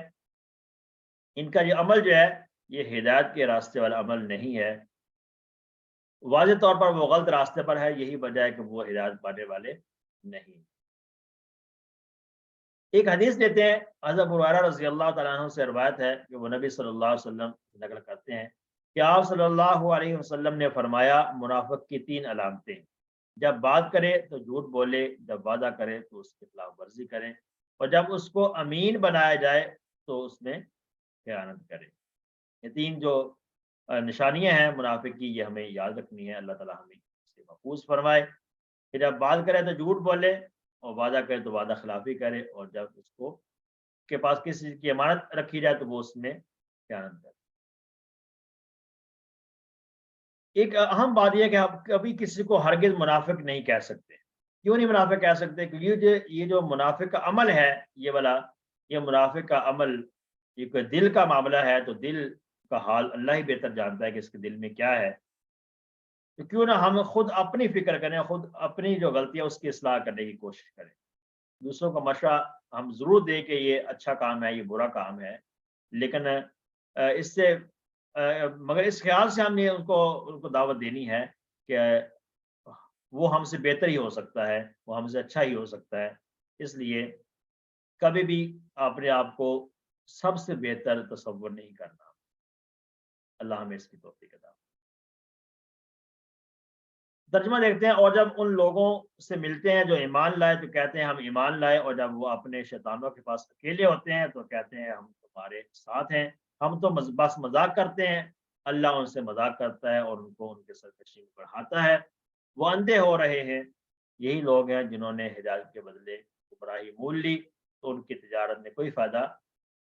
ان کا یہ عمل جو ہے یہ ہدایت کے راستے والا عمل نہیں ہے، واضح طور پر وہ غلط راستے پر ہے، یہی وجہ ہے کہ وہ ہدایت پانے والے نہیں۔ ایک حدیث دیتے ہیں، حضرت ابو ہریرہ رضی اللہ تعالیٰ عنہ سے روایت ہے کہ وہ نبی صلی اللہ علیہ وسلم نقل کرتے ہیں کہ آپ صلی اللہ علیہ وسلم نے فرمایا، منافق کی 3 علامتیں، جب بات کرے تو جھوٹ بولے، جب وعدہ کرے تو اس کی خلاف ورزی کرے، اور جب اس کو امین بنایا جائے تو اس میں خیانت کرے۔ یہ 3 جو نشانیاں ہیں منافق کی، یہ ہمیں یاد رکھنی ہے، اللہ تعالیٰ ہمیں اس سے محفوظ فرمائے کہ جب بات کرے تو جھوٹ بولے، اور وعدہ کرے تو وعدہ خلافی کرے، اور جب اس کو کے پاس کسی چیز کی امانت رکھی جائے تو وہ اس میں خیانت کرے۔ ایک اہم بات یہ ہے کہ آپ کبھی کسی کو ہرگز منافق نہیں کہہ سکتے. کیوں نہیں منافق کہہ سکتے؟ کیونکہ یہ جو منافق کا عمل ہے یہ والا، یہ منافق کا عمل یہ کوئی دل کا معاملہ ہے، تو دل کا حال اللہ ہی بہتر جانتا ہے کہ اس کے دل میں کیا ہے. تو کیوں نہ ہم خود اپنی فکر کریں، خود اپنی جو غلطی ہے اس کی اصلاح کرنے کی کوشش کریں. دوسروں کا مشورہ ہم ضرور دیں کہ یہ اچھا کام ہے، یہ برا کام ہے، لیکن اس سے مگر اس خیال سے ہم نے ان کو دعوت دینی ہے کہ وہ ہم سے بہتر ہی ہو سکتا ہے، وہ ہم سے اچھا ہی ہو سکتا ہے. اس لیے کبھی بھی اپنے آپ کو سب سے بہتر تصور نہیں کرنا. اللہ ہمیں اس کی توفیق عطا. ترجمہ دیکھتے ہیں. اور جب ان لوگوں سے ملتے ہیں جو ایمان لائے تو کہتے ہیں ہم ایمان لائے، اور جب وہ اپنے شیطانوں کے پاس اکیلے ہوتے ہیں تو کہتے ہیں ہم تمہارے ساتھ ہیں، ہم تو بس مذاق کرتے ہیں. اللہ ان سے مذاق کرتا ہے اور ان کو ان کے سرکشی میں بڑھاتا ہے. وہ اندھے ہو رہے ہیں. یہی لوگ ہیں جنہوں نے ہدایت کے بدلے گمراہی مول لی، تو ان کی تجارت نے کوئی فائدہ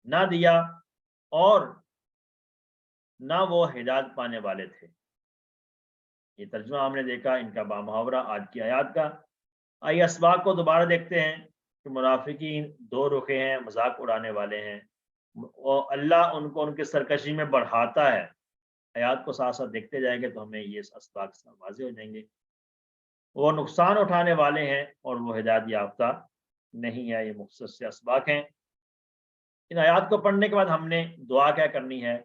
نہ دیا اور نہ وہ ہدایت پانے والے تھے. یہ ترجمہ ہم نے دیکھا ان کا بامحاورہ آج کی آیات کا. آئیے اسباق کو دوبارہ دیکھتے ہیں کہ منافقین دو رخے ہیں، مذاق اڑانے والے ہیں، اور اللہ ان کو ان کی سرکشی میں بڑھاتا ہے. آیات کو ساتھ ساتھ دیکھتے جائیں گے تو ہمیں یہ اسباق واضح ہو جائیں گے. وہ نقصان اٹھانے والے ہیں اور وہ ہدایت یافتہ نہیں ہے. یہ مختصر سے اسباق ہیں. ان آیات کو پڑھنے کے بعد ہم نے دعا کیا کرنی ہے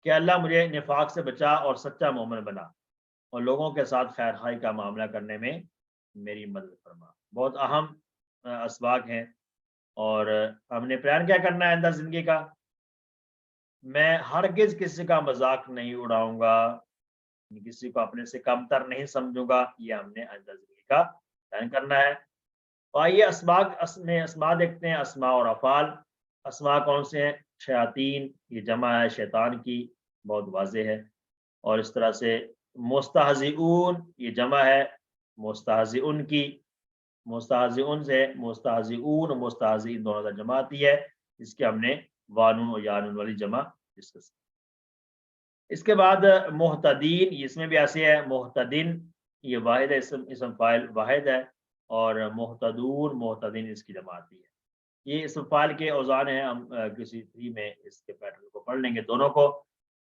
کہ اللہ مجھے نفاق سے بچا اور سچا مومن بنا، اور لوگوں کے ساتھ خیر خواہی کا معاملہ کرنے میں میری مدد فرما. بہت اہم اسباق ہیں. اور ہم نے پلان کیا کرنا ہے آئندہ زندگی کا؟ میں ہرگز کسی کا مذاق نہیں اڑاؤں گا، کسی کو اپنے سے کم تر نہیں سمجھوں گا. یہ ہم نے آئندہ زندگی کا پلان کرنا ہے. تو آئیے اسباق میں اسما دیکھتے ہیں، اسما اور افعال. اسما کون سے ہیں؟ شیاطین، یہ جمع ہے شیطان کی، بہت واضح ہے. اور اس طرح سے مستہزئون، یہ جمع ہے مستہزئن کی. مستہزئن سے مستہزئون، مستہزئین دونوں کا جمع آتی ہے، اس کے ہم نے وانون و یانون والی جمع ڈسکس. اس کے بعد محتدین، اس میں بھی ایسے ہے محتدین، یہ واحد ہے، اسم فاعل واحد ہے. اور محتدون، محتدین اس کی جمع آتی ہے. یہ اسم فاعل کے اوزان ہیں. ہم کسی تھری میں اس کے پیٹرن کو پڑھ لیں گے، دونوں کو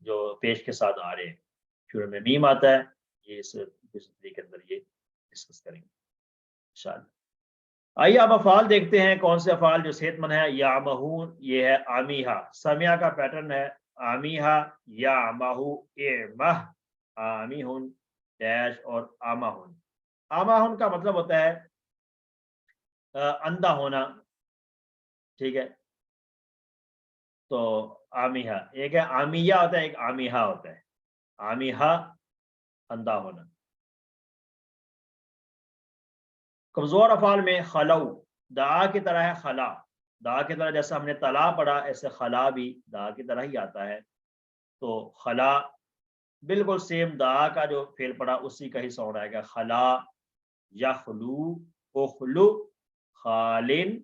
جو پیش کے ساتھ آ رہے ہیں. شروع میں میم آتا ہے، یہ اس کسی تھری کے اندر یہ ڈسکس کریں گے انشاءاللہ. آئیے اب افعال دیکھتے ہیں کون سے افعال جو صحت مند ہے. یعمہون، یہ ہے آمیہا، سمیہ کا پیٹرن ہے. آمیہا، یعمہو، اعمہ، آمیہن ڈیش اور آمہن. آمہن کا مطلب ہوتا ہے اندھا ہونا. ٹھیک ہے، تو آمیہا ایک ہے، آمیہ ہوتا ہے، ایک آمیہا ہوتا ہے. آمیہا اندھا ہونا. کمزور افعال میں خلو، دعا کی طرح ہے خلا. دعا کی طرح جیسا ہم نے طلا پڑھا، ایسے خلا بھی دعا کی طرح ہی آتا ہے. تو خلا بالکل سیم دعا کا جو فعل پڑا اسی کا ہی ساؤنڈ آئے گا. خلا، یخلو، اخلو، خالن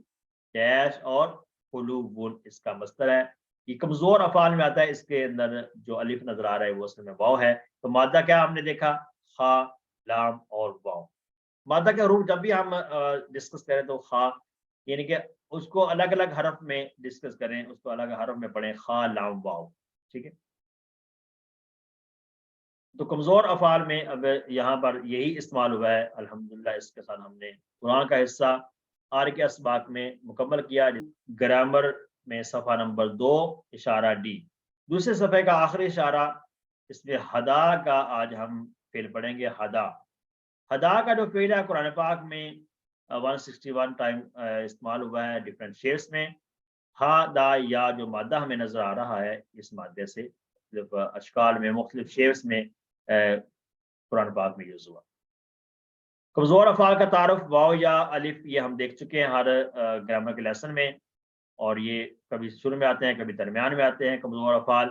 ڈیش اور خلوون اس کا مصدر ہے. یہ کمزور افعال میں آتا ہے. اس کے اندر جو الف نظر آ رہا ہے وہ اصل میں واو ہے. تو مادہ کیا ہم نے دیکھا؟ خا، لام اور واو. مادہ کے حروف جب بھی ہم ڈسکس کریں تو خا، یعنی کہ اس کو الگ الگ حرف میں ڈسکس کریں، اس کو الگ حرف میں پڑھیں، خا، لام، واو. ٹھیک ہے. تو کمزور افعال میں اب یہاں پر یہی استعمال ہوا ہے. الحمدللہ اس کے ساتھ ہم نے قرآن کا حصہ آر کے اسباق میں مکمل کیا. گرامر میں صفحہ نمبر 2 اشارہ ڈی، دوسرے صفحے کا آخری اشارہ. اس میں ہدا کا آج ہم فعل پڑھیں گے. ہدا، ہدا کا جو فعل ہے قرآن پاک میں 161 ٹائم استعمال ہوا ہے ڈفرینٹ شیپس میں. ہا، دا، یا جو مادہ ہمیں نظر آ رہا ہے اس مادے سے مختلف اشکال میں، مختلف شیپس میں قرآن پاک میں یوز ہوا. کمزور افعال کا تعارف واو یا الف، یہ ہم دیکھ چکے ہیں ہر گرامر کے لیسن میں، اور یہ کبھی شروع میں آتے ہیں کبھی درمیان میں آتے ہیں کمزور افعال.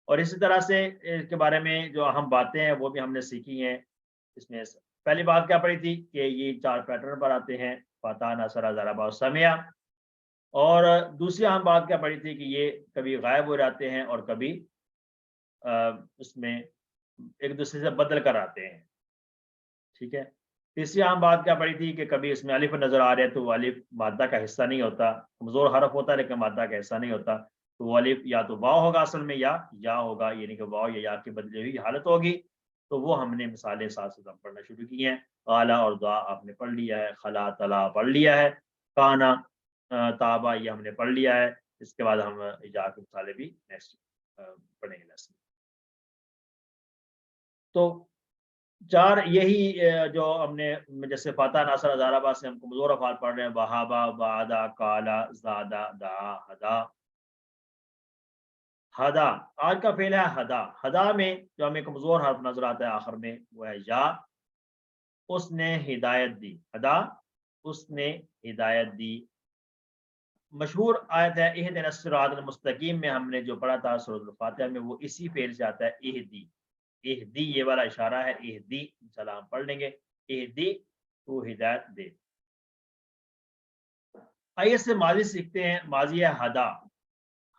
اور اسی طرح سے اس کے بارے میں جو اہم باتیں ہیں وہ بھی ہم نے سیکھی ہیں. اس میں پہلی بات کیا پڑی تھی کہ یہ 4 پیٹرن پر آتے ہیں، فتح، نصر، ضربہ اور سمیہ. اور دوسری اہم بات کیا پڑی تھی کہ یہ کبھی غائب ہو جاتے ہیں اور کبھی اس میں ایک دوسرے سے بدل کر آتے ہیں، ٹھیک ہے۔ تیسری عام بات کیا پڑی تھی کہ کبھی اس میں الف نظر آ رہا ہے تو وہ الف مادہ کا حصہ نہیں ہوتا، کمزور حرف ہوتا ہے لیکن مادہ کا حصہ نہیں ہوتا، تو وہ الف یا تو واو ہوگا اصل میں یا ہوگا، یعنی کہ واو یا کی بدلی ہوئی حالت ہوگی۔ تو وہ ہم نے مثالیں ساتھ ساتھ ہم پڑھنا شروع کی ہیں۔ قالا اور دعا آپ نے پڑھ لیا ہے، خلا تلا پڑھ لیا ہے، کانا تابا یہ ہم نے پڑھ لیا ہے۔ اس کے بعد ہم یا کے مثالیں بھی نیکسٹ پڑھیں گے لیسن۔ تو چار یہی جو ہم نے جیسے فاتح ناصر ہزار آباد سے ہم کمزور افعال پڑھ رہے ہیں، وہابا وعدہ کالا زادہ دعا ہدا۔ ہدا آج کا فعل ہے ہدا، ہدا میں جو ہمیں کمزور حرف نظر آتا ہے آخر میں وہ ہے یا، اس نے ہدایت دی، ہدا اس نے ہدایت دی۔ مشہور آیت ہے اہدنا الصراط المستقیم میں ہم نے جو پڑھا تھا سورۃ الفاتحہ میں، وہ اسی فعل سے آتا ہے اہدی، اہدی یہ والا اشارہ ہے، اہدی سلام پڑھ لیں گے، اہدی تو ہدایت دے۔ آئیے سے ماضی سیکھتے ہیں، ماضی ہے ہدا۔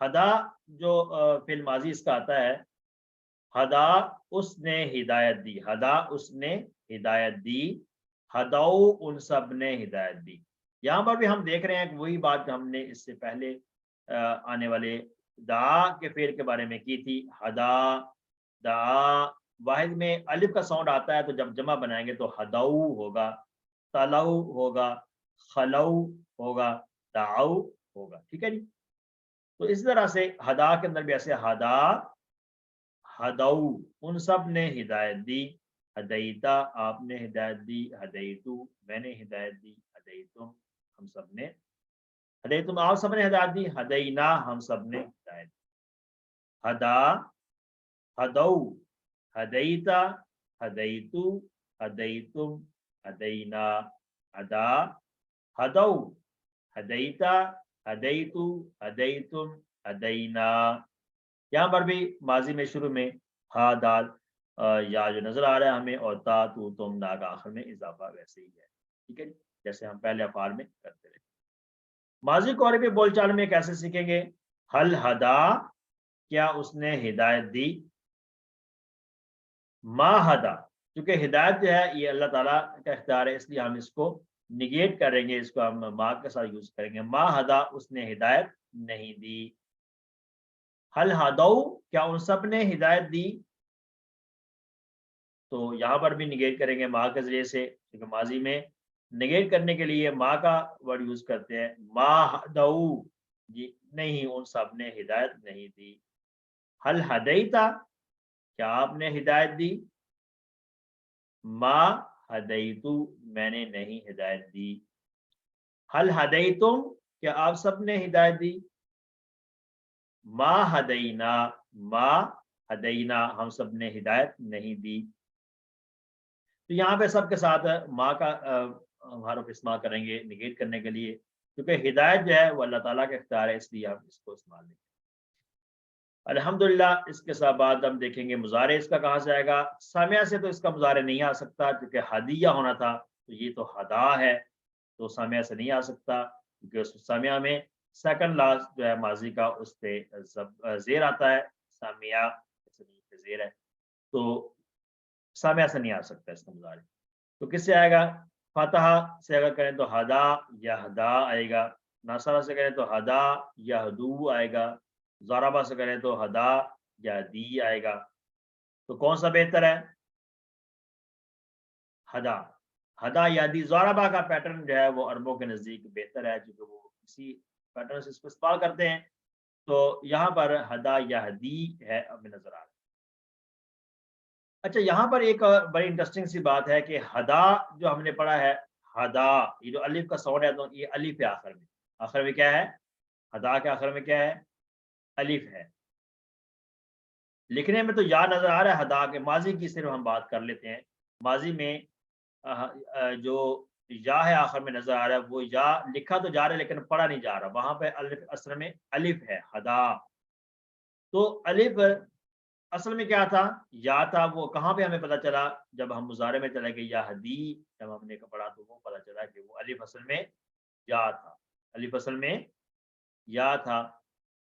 ہدا جو فعل ماضی اس کا آتا ہے، ہدا اس نے ہدایت دی، ہدا اس نے ہدایت دی، ہداؤ ان سب نے ہدایت دی۔ یہاں پر بھی ہم دیکھ رہے ہیں کہ وہی بات جو ہم نے اس سے پہلے آنے والے دعا کے فعل کے بارے میں کی تھی، ہدا دعا، واحد میں الف کا ساؤنڈ آتا ہے تو جب جمع بنائیں گے تو ہداؤ ہوگا، تلو ہوگا، خلو ہوگا، دعو ہوگا، ٹھیک ہے جی۔ تو اس طرح سے ہدا کے اندر بھی ایسے ہدا ہداؤ ان سب نے ہدایت دی، ہدیتا آپ نے ہدایت دی، ہدیتو میں نے ہدایت دی، ہدیتم ہم سب نے، ہدیتم آپ سب نے ہدایت دی، ہدینا ہم سب نے ہدایت دی۔ ہدا ہدو ہدیتا ہدیتو ہدیتم ہدینا، ہدا ہدو ہدیتا ہدیتو ہدیتم ہدینا۔ یہاں پر بھی ماضی میں شروع میں ہا دال یا جو نظر آ رہا ہے ہمیں، اور تا تو تم نا کا آخر میں اضافہ ویسے ہی ہے، ٹھیک ہے جیسے ہم پہلے افعال میں کرتے رہے۔ ماضی کو عربی بول چال میں کیسے سیکھیں گے؟ حل ہدا کیا اس نے ہدایت دی، ما ہدا کیونکہ ہدایت جو ہے یہ اللہ تعالیٰ کا اختیار ہے، اس لیے ہم اس کو نگیٹ کریں گے، اس کو ہم ما کے ساتھ یوز کریں گے، ما ہدا اس نے ہدایت نہیں دی۔ حل ہدو کیا ان سب نے ہدایت دی، تو یہاں پر بھی نگیٹ کریں گے ما کے ذریعے سے، کیونکہ ماضی میں نگیٹ کرنے کے لیے ما کا ورڈ یوز کرتے ہیں، ما ہدو جی نہیں ان سب نے ہدایت نہیں دی۔ حل ہدیتا کیا آپ نے ہدایت دی، ما ہدیتو میں نے نہیں ہدایت دی۔ حل ہدیتم کیا آپ سب نے ہدایت دی، ما ہدینا ما ہدینا ہم سب نے ہدایت نہیں دی۔ تو یہاں پہ سب کے ساتھ ماں کا حرف استعمال کریں گے نگیٹ کرنے کے لیے، کیونکہ ہدایت جو ہے وہ اللہ تعالیٰ کا اختیار ہے، اس لیے ہم اس کو استعمال نہیں کریں۔ الحمدللہ اس کے ساتھ بعد ہم دیکھیں گے مضارع اس کا کہاں سے آئے گا۔ سامعہ سے تو اس کا مضارع نہیں آ سکتا کیونکہ ہدیہ ہونا تھا، تو یہ تو ہدا ہے، تو سامعہ سے نہیں آ سکتا کیونکہ اس سامعہ میں سیکنڈ لاسٹ جو ہے ماضی کا اس پہ زیر آتا ہے، سامعہ زیر ہے، تو سامعہ سے نہیں آ سکتا اس کا مضارع۔ تو کس سے آئے گا؟ فاتحہ سے اگر کریں تو ہدا یا ہدا آئے گا، ناصرہ سے کریں تو ہدا یا ہدو آئے گا، ضربہ سے کریں تو ہدا یا دی آئے گا۔ تو کون سا بہتر ہے؟ ہدا، ہدا یا دی۔ ضربہ کا پیٹرن جو ہے وہ عربوں کے نزدیک بہتر ہے کیونکہ وہ اسی پیٹرن سے اس کو استعمال کرتے ہیں، تو یہاں پر ہدا یا ہدی ہے ہمیں نظر آ رہا ہے۔ اچھا یہاں پر ایک بڑی انٹرسٹنگ سی بات ہے کہ ہدا جو ہم نے پڑھا ہے، ہدا یہ جو الف کا ساؤنڈ ہے تو یہ الف ہے، آخر میں کیا ہے؟ ہدا کے آخر میں کیا ہے؟ الف ہے۔ لکھنے میں تو یا نظر آ رہا ہے ہدا کے، ماضی کی صرف ہم بات کر لیتے ہیں۔ ماضی میں جو یا ہے آخر میں نظر آ رہا ہے، وہ یا لکھا تو جا رہا ہے لیکن پڑھا نہیں جا رہا، وہاں پہ الف اصل میں الف ہے، ہدا۔ تو الف اصل میں کیا تھا؟ یا تھا، وہ کہاں پہ ہمیں پتا چلا؟ جب ہم مضارع میں چلے گئے یا ہدی جب ہم نے پڑھا تو وہ پتا چلا کہ وہ الف اصل میں یا تھا، الف اصل میں یا تھا۔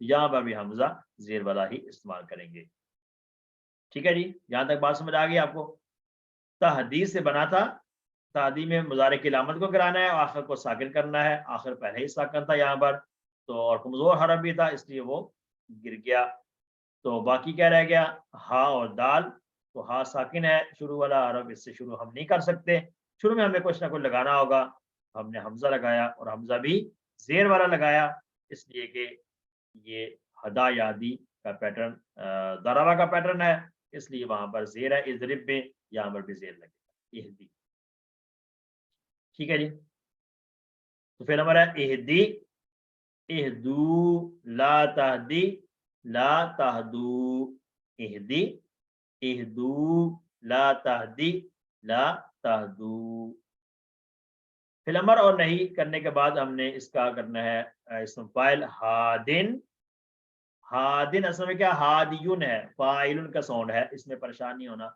یہاں پر بھی حمزہ زیر والا ہی استعمال کریں گے. ٹھیک ہے جی, یہاں تک بات سمجھ آ گئی آپ کو. تہدید سے بنا تھا, تہدید میں مضارع کی علامت کو گرانا ہے اور آخر کو ساکن کرنا ہے. آخر پہلے ہی ساکن تھا یہاں پر تو, اور کمزور حرف بھی تھا اس لیے وہ گر گیا. تو باقی کیا رہ گیا, ہا اور دال. تو ہا ساکن ہے شروع والا حرف, اس سے شروع ہم نہیں کر سکتے. شروع میں ہمیں کچھ نہ کچھ لگانا ہوگا. ہم نے حمزہ لگایا اور حمزہ بھی زیر والا لگایا, اس لیے کہ یہ ہدا یادی کا پیٹرن ضربہ کا پیٹرن ہے, اس لیے وہاں پر زیر ہے. اضرب میں یہاں پر بھی زیر لگے گا, اہدی. ٹھیک ہے جی. تو پھر ہمارا اہدی, اہدو لا تہدی لا تہدو, اہدی اہدو لا تہدی لا تہدو. فی الامر اور نہیں کرنے کے بعد ہم نے اس کا کرنا ہے اسم فاعل ہادن. ہادن اصل میں کیا ہادیون ہے, فاعلن کا ساؤنڈ ہے, اس میں پریشان نہیں ہونا.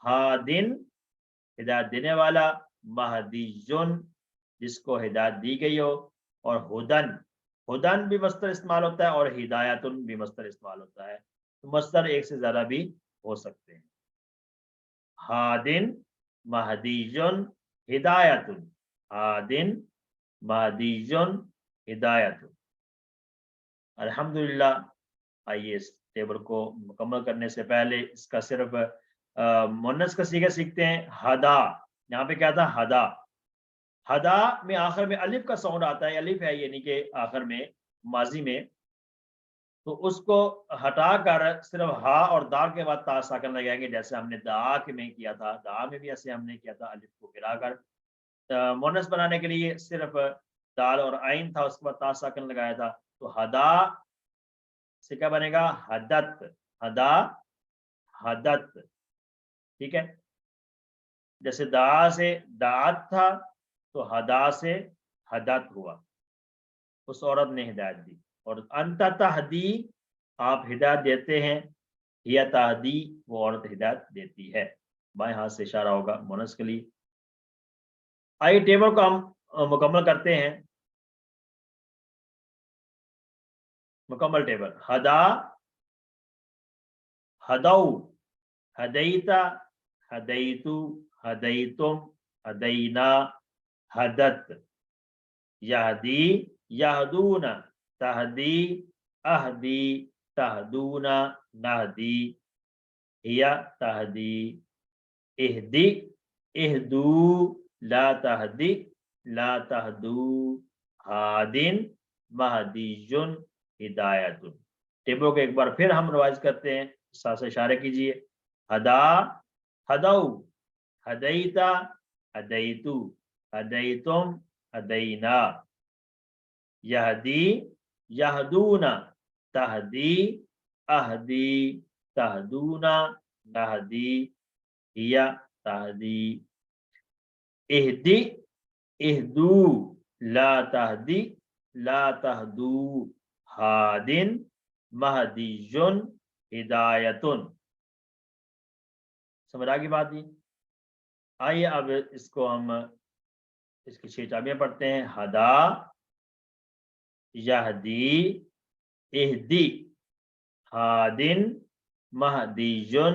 ہادن ہدایت دینے والا, مہدیون جس کو ہدایت دی گئی ہو, اور ہدن, ہدن بھی مصدر استعمال ہوتا ہے اور ہدایتن بھی مصدر استعمال ہوتا ہے. تو مصدر ایک سے زیادہ بھی ہو سکتے ہیں. ہادن مہدیون ہدایتن, ہادن مہدیون ہدایتن. الحمدللہ. آئیے اس ٹیبل کو مکمل کرنے سے پہلے اس کا صرف مؤنث کا صیغہ سیکھتے ہیں. ہدا, یہاں پہ کیا تھا ہدا. ہدا میں آخر میں الف کا ساؤنڈ آتا ہے, الف ہے یعنی کہ آخر میں ماضی میں, تو اس کو ہٹا کر صرف ہا اور دال کے بعد تا ساکن لگائیں گے, جیسے ہم نے دعا کے میں کیا تھا. دعا میں بھی ایسے ہم نے کیا تھا, الف کو گرا کر. مؤنث بنانے کے لیے صرف دال اور عین تھا, اس کے بعد تا ساکن لگایا تھا. تو ہدا سے کیا بنے گا, حدت, ہدا حدت. ٹھیک ہے, جیسے دعا سے دعات تھا تو ہدا سے حدت ہوا, اس عورت نے ہدایت دی. اور انت تہدی, آپ ہدایت دیتے ہیں, یا تہدی وہ عورت ہدایت دیتی ہے. بائیں ہاتھ سے اشارہ ہوگا مؤنث کے لیے. آئیے ٹیبل کو ہم مکمل کرتے ہیں. مکمل ٹیبل, ہدا ہدو ہدیتا ہدیتو ہدیتم ہدینا ہدت. یہدی یہدون تہدی اہدی تہدون نہدی ہیا تہدی. اہدی اہدو لا تہدی لا تہدو ہادن مہدیون ہدایتن. ٹیبلوں کو ایک بار پھر ہم ریوائز کرتے ہیں, ساتھ سے اشارے کیجئے. ہدا ہدو ہدیتا ہدیتو ہدیتم ہدینا. یہدی یہدون تہدی اہدی تہدون نہدی ہیا تہدی. اہدی اہدو لا تہدی لا تہدو ہادن مہدیون ہدایتن. سمجھ آ گئی بات یہ. آئیے اب اس کو ہم اس کی 6 چابیاں پڑھتے ہیں. ہدا یہدی اہدی ہادن مہدیون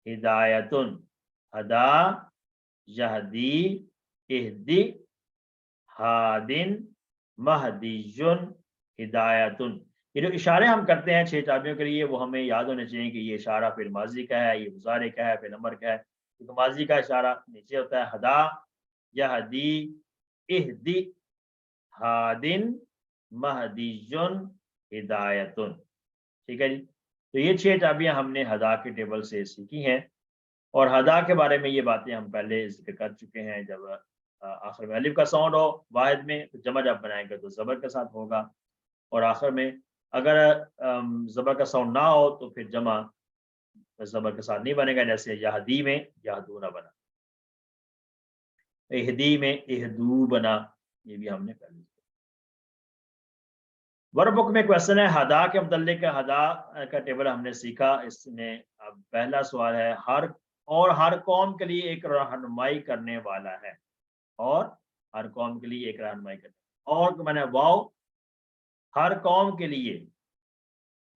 ہدایتن. ہدا یہدی اہدی ہادن مہدیون ہدایتن. یہ جو اشارے ہم کرتے ہیں 6 چابیوں کے لیے وہ ہمیں یاد ہونے چاہیے کہ یہ اشارہ پھر ماضی کا ہے, یہ مضارع کا ہے, پھر امر کا ہے. کیونکہ ماضی کا اشارہ نیچے ہوتا ہے, ہدا یہدی اہدی ہادن مہدیون ہدایتن. ٹھیک ہے جی. تو یہ 6 چابیاں ہم نے ہدا کے ٹیبل سے سیکھی ہیں, اور ہدا کے بارے میں یہ باتیں ہم پہلے ذکر کر چکے ہیں. جب آخر میں الف کا ساؤنڈ ہو واحد میں تو جمع جب بنائیں گے تو زبر کے ساتھ ہوگا, اور آخر میں اگر زبر کا ساؤنڈ نہ ہو تو پھر جمع زبر کے ساتھ نہیں بنے گا, جیسے یہدی میں یہدونا بنا, اہدی میں اہدو بنا. یہ بھی ہم نے پہلے. ورک بک میں کوشچن ہے ہدا کے متعلق. ہدا کا ٹیبل ہم نے سیکھا. اس میں اب پہلا سوال ہے, ہر قوم کے لیے ایک رہنمائی کرنے والا ہے, اور ہر قوم کے لیے ایک رہنمائی کرنے, اور میں نے واؤ ہر قوم کے لیے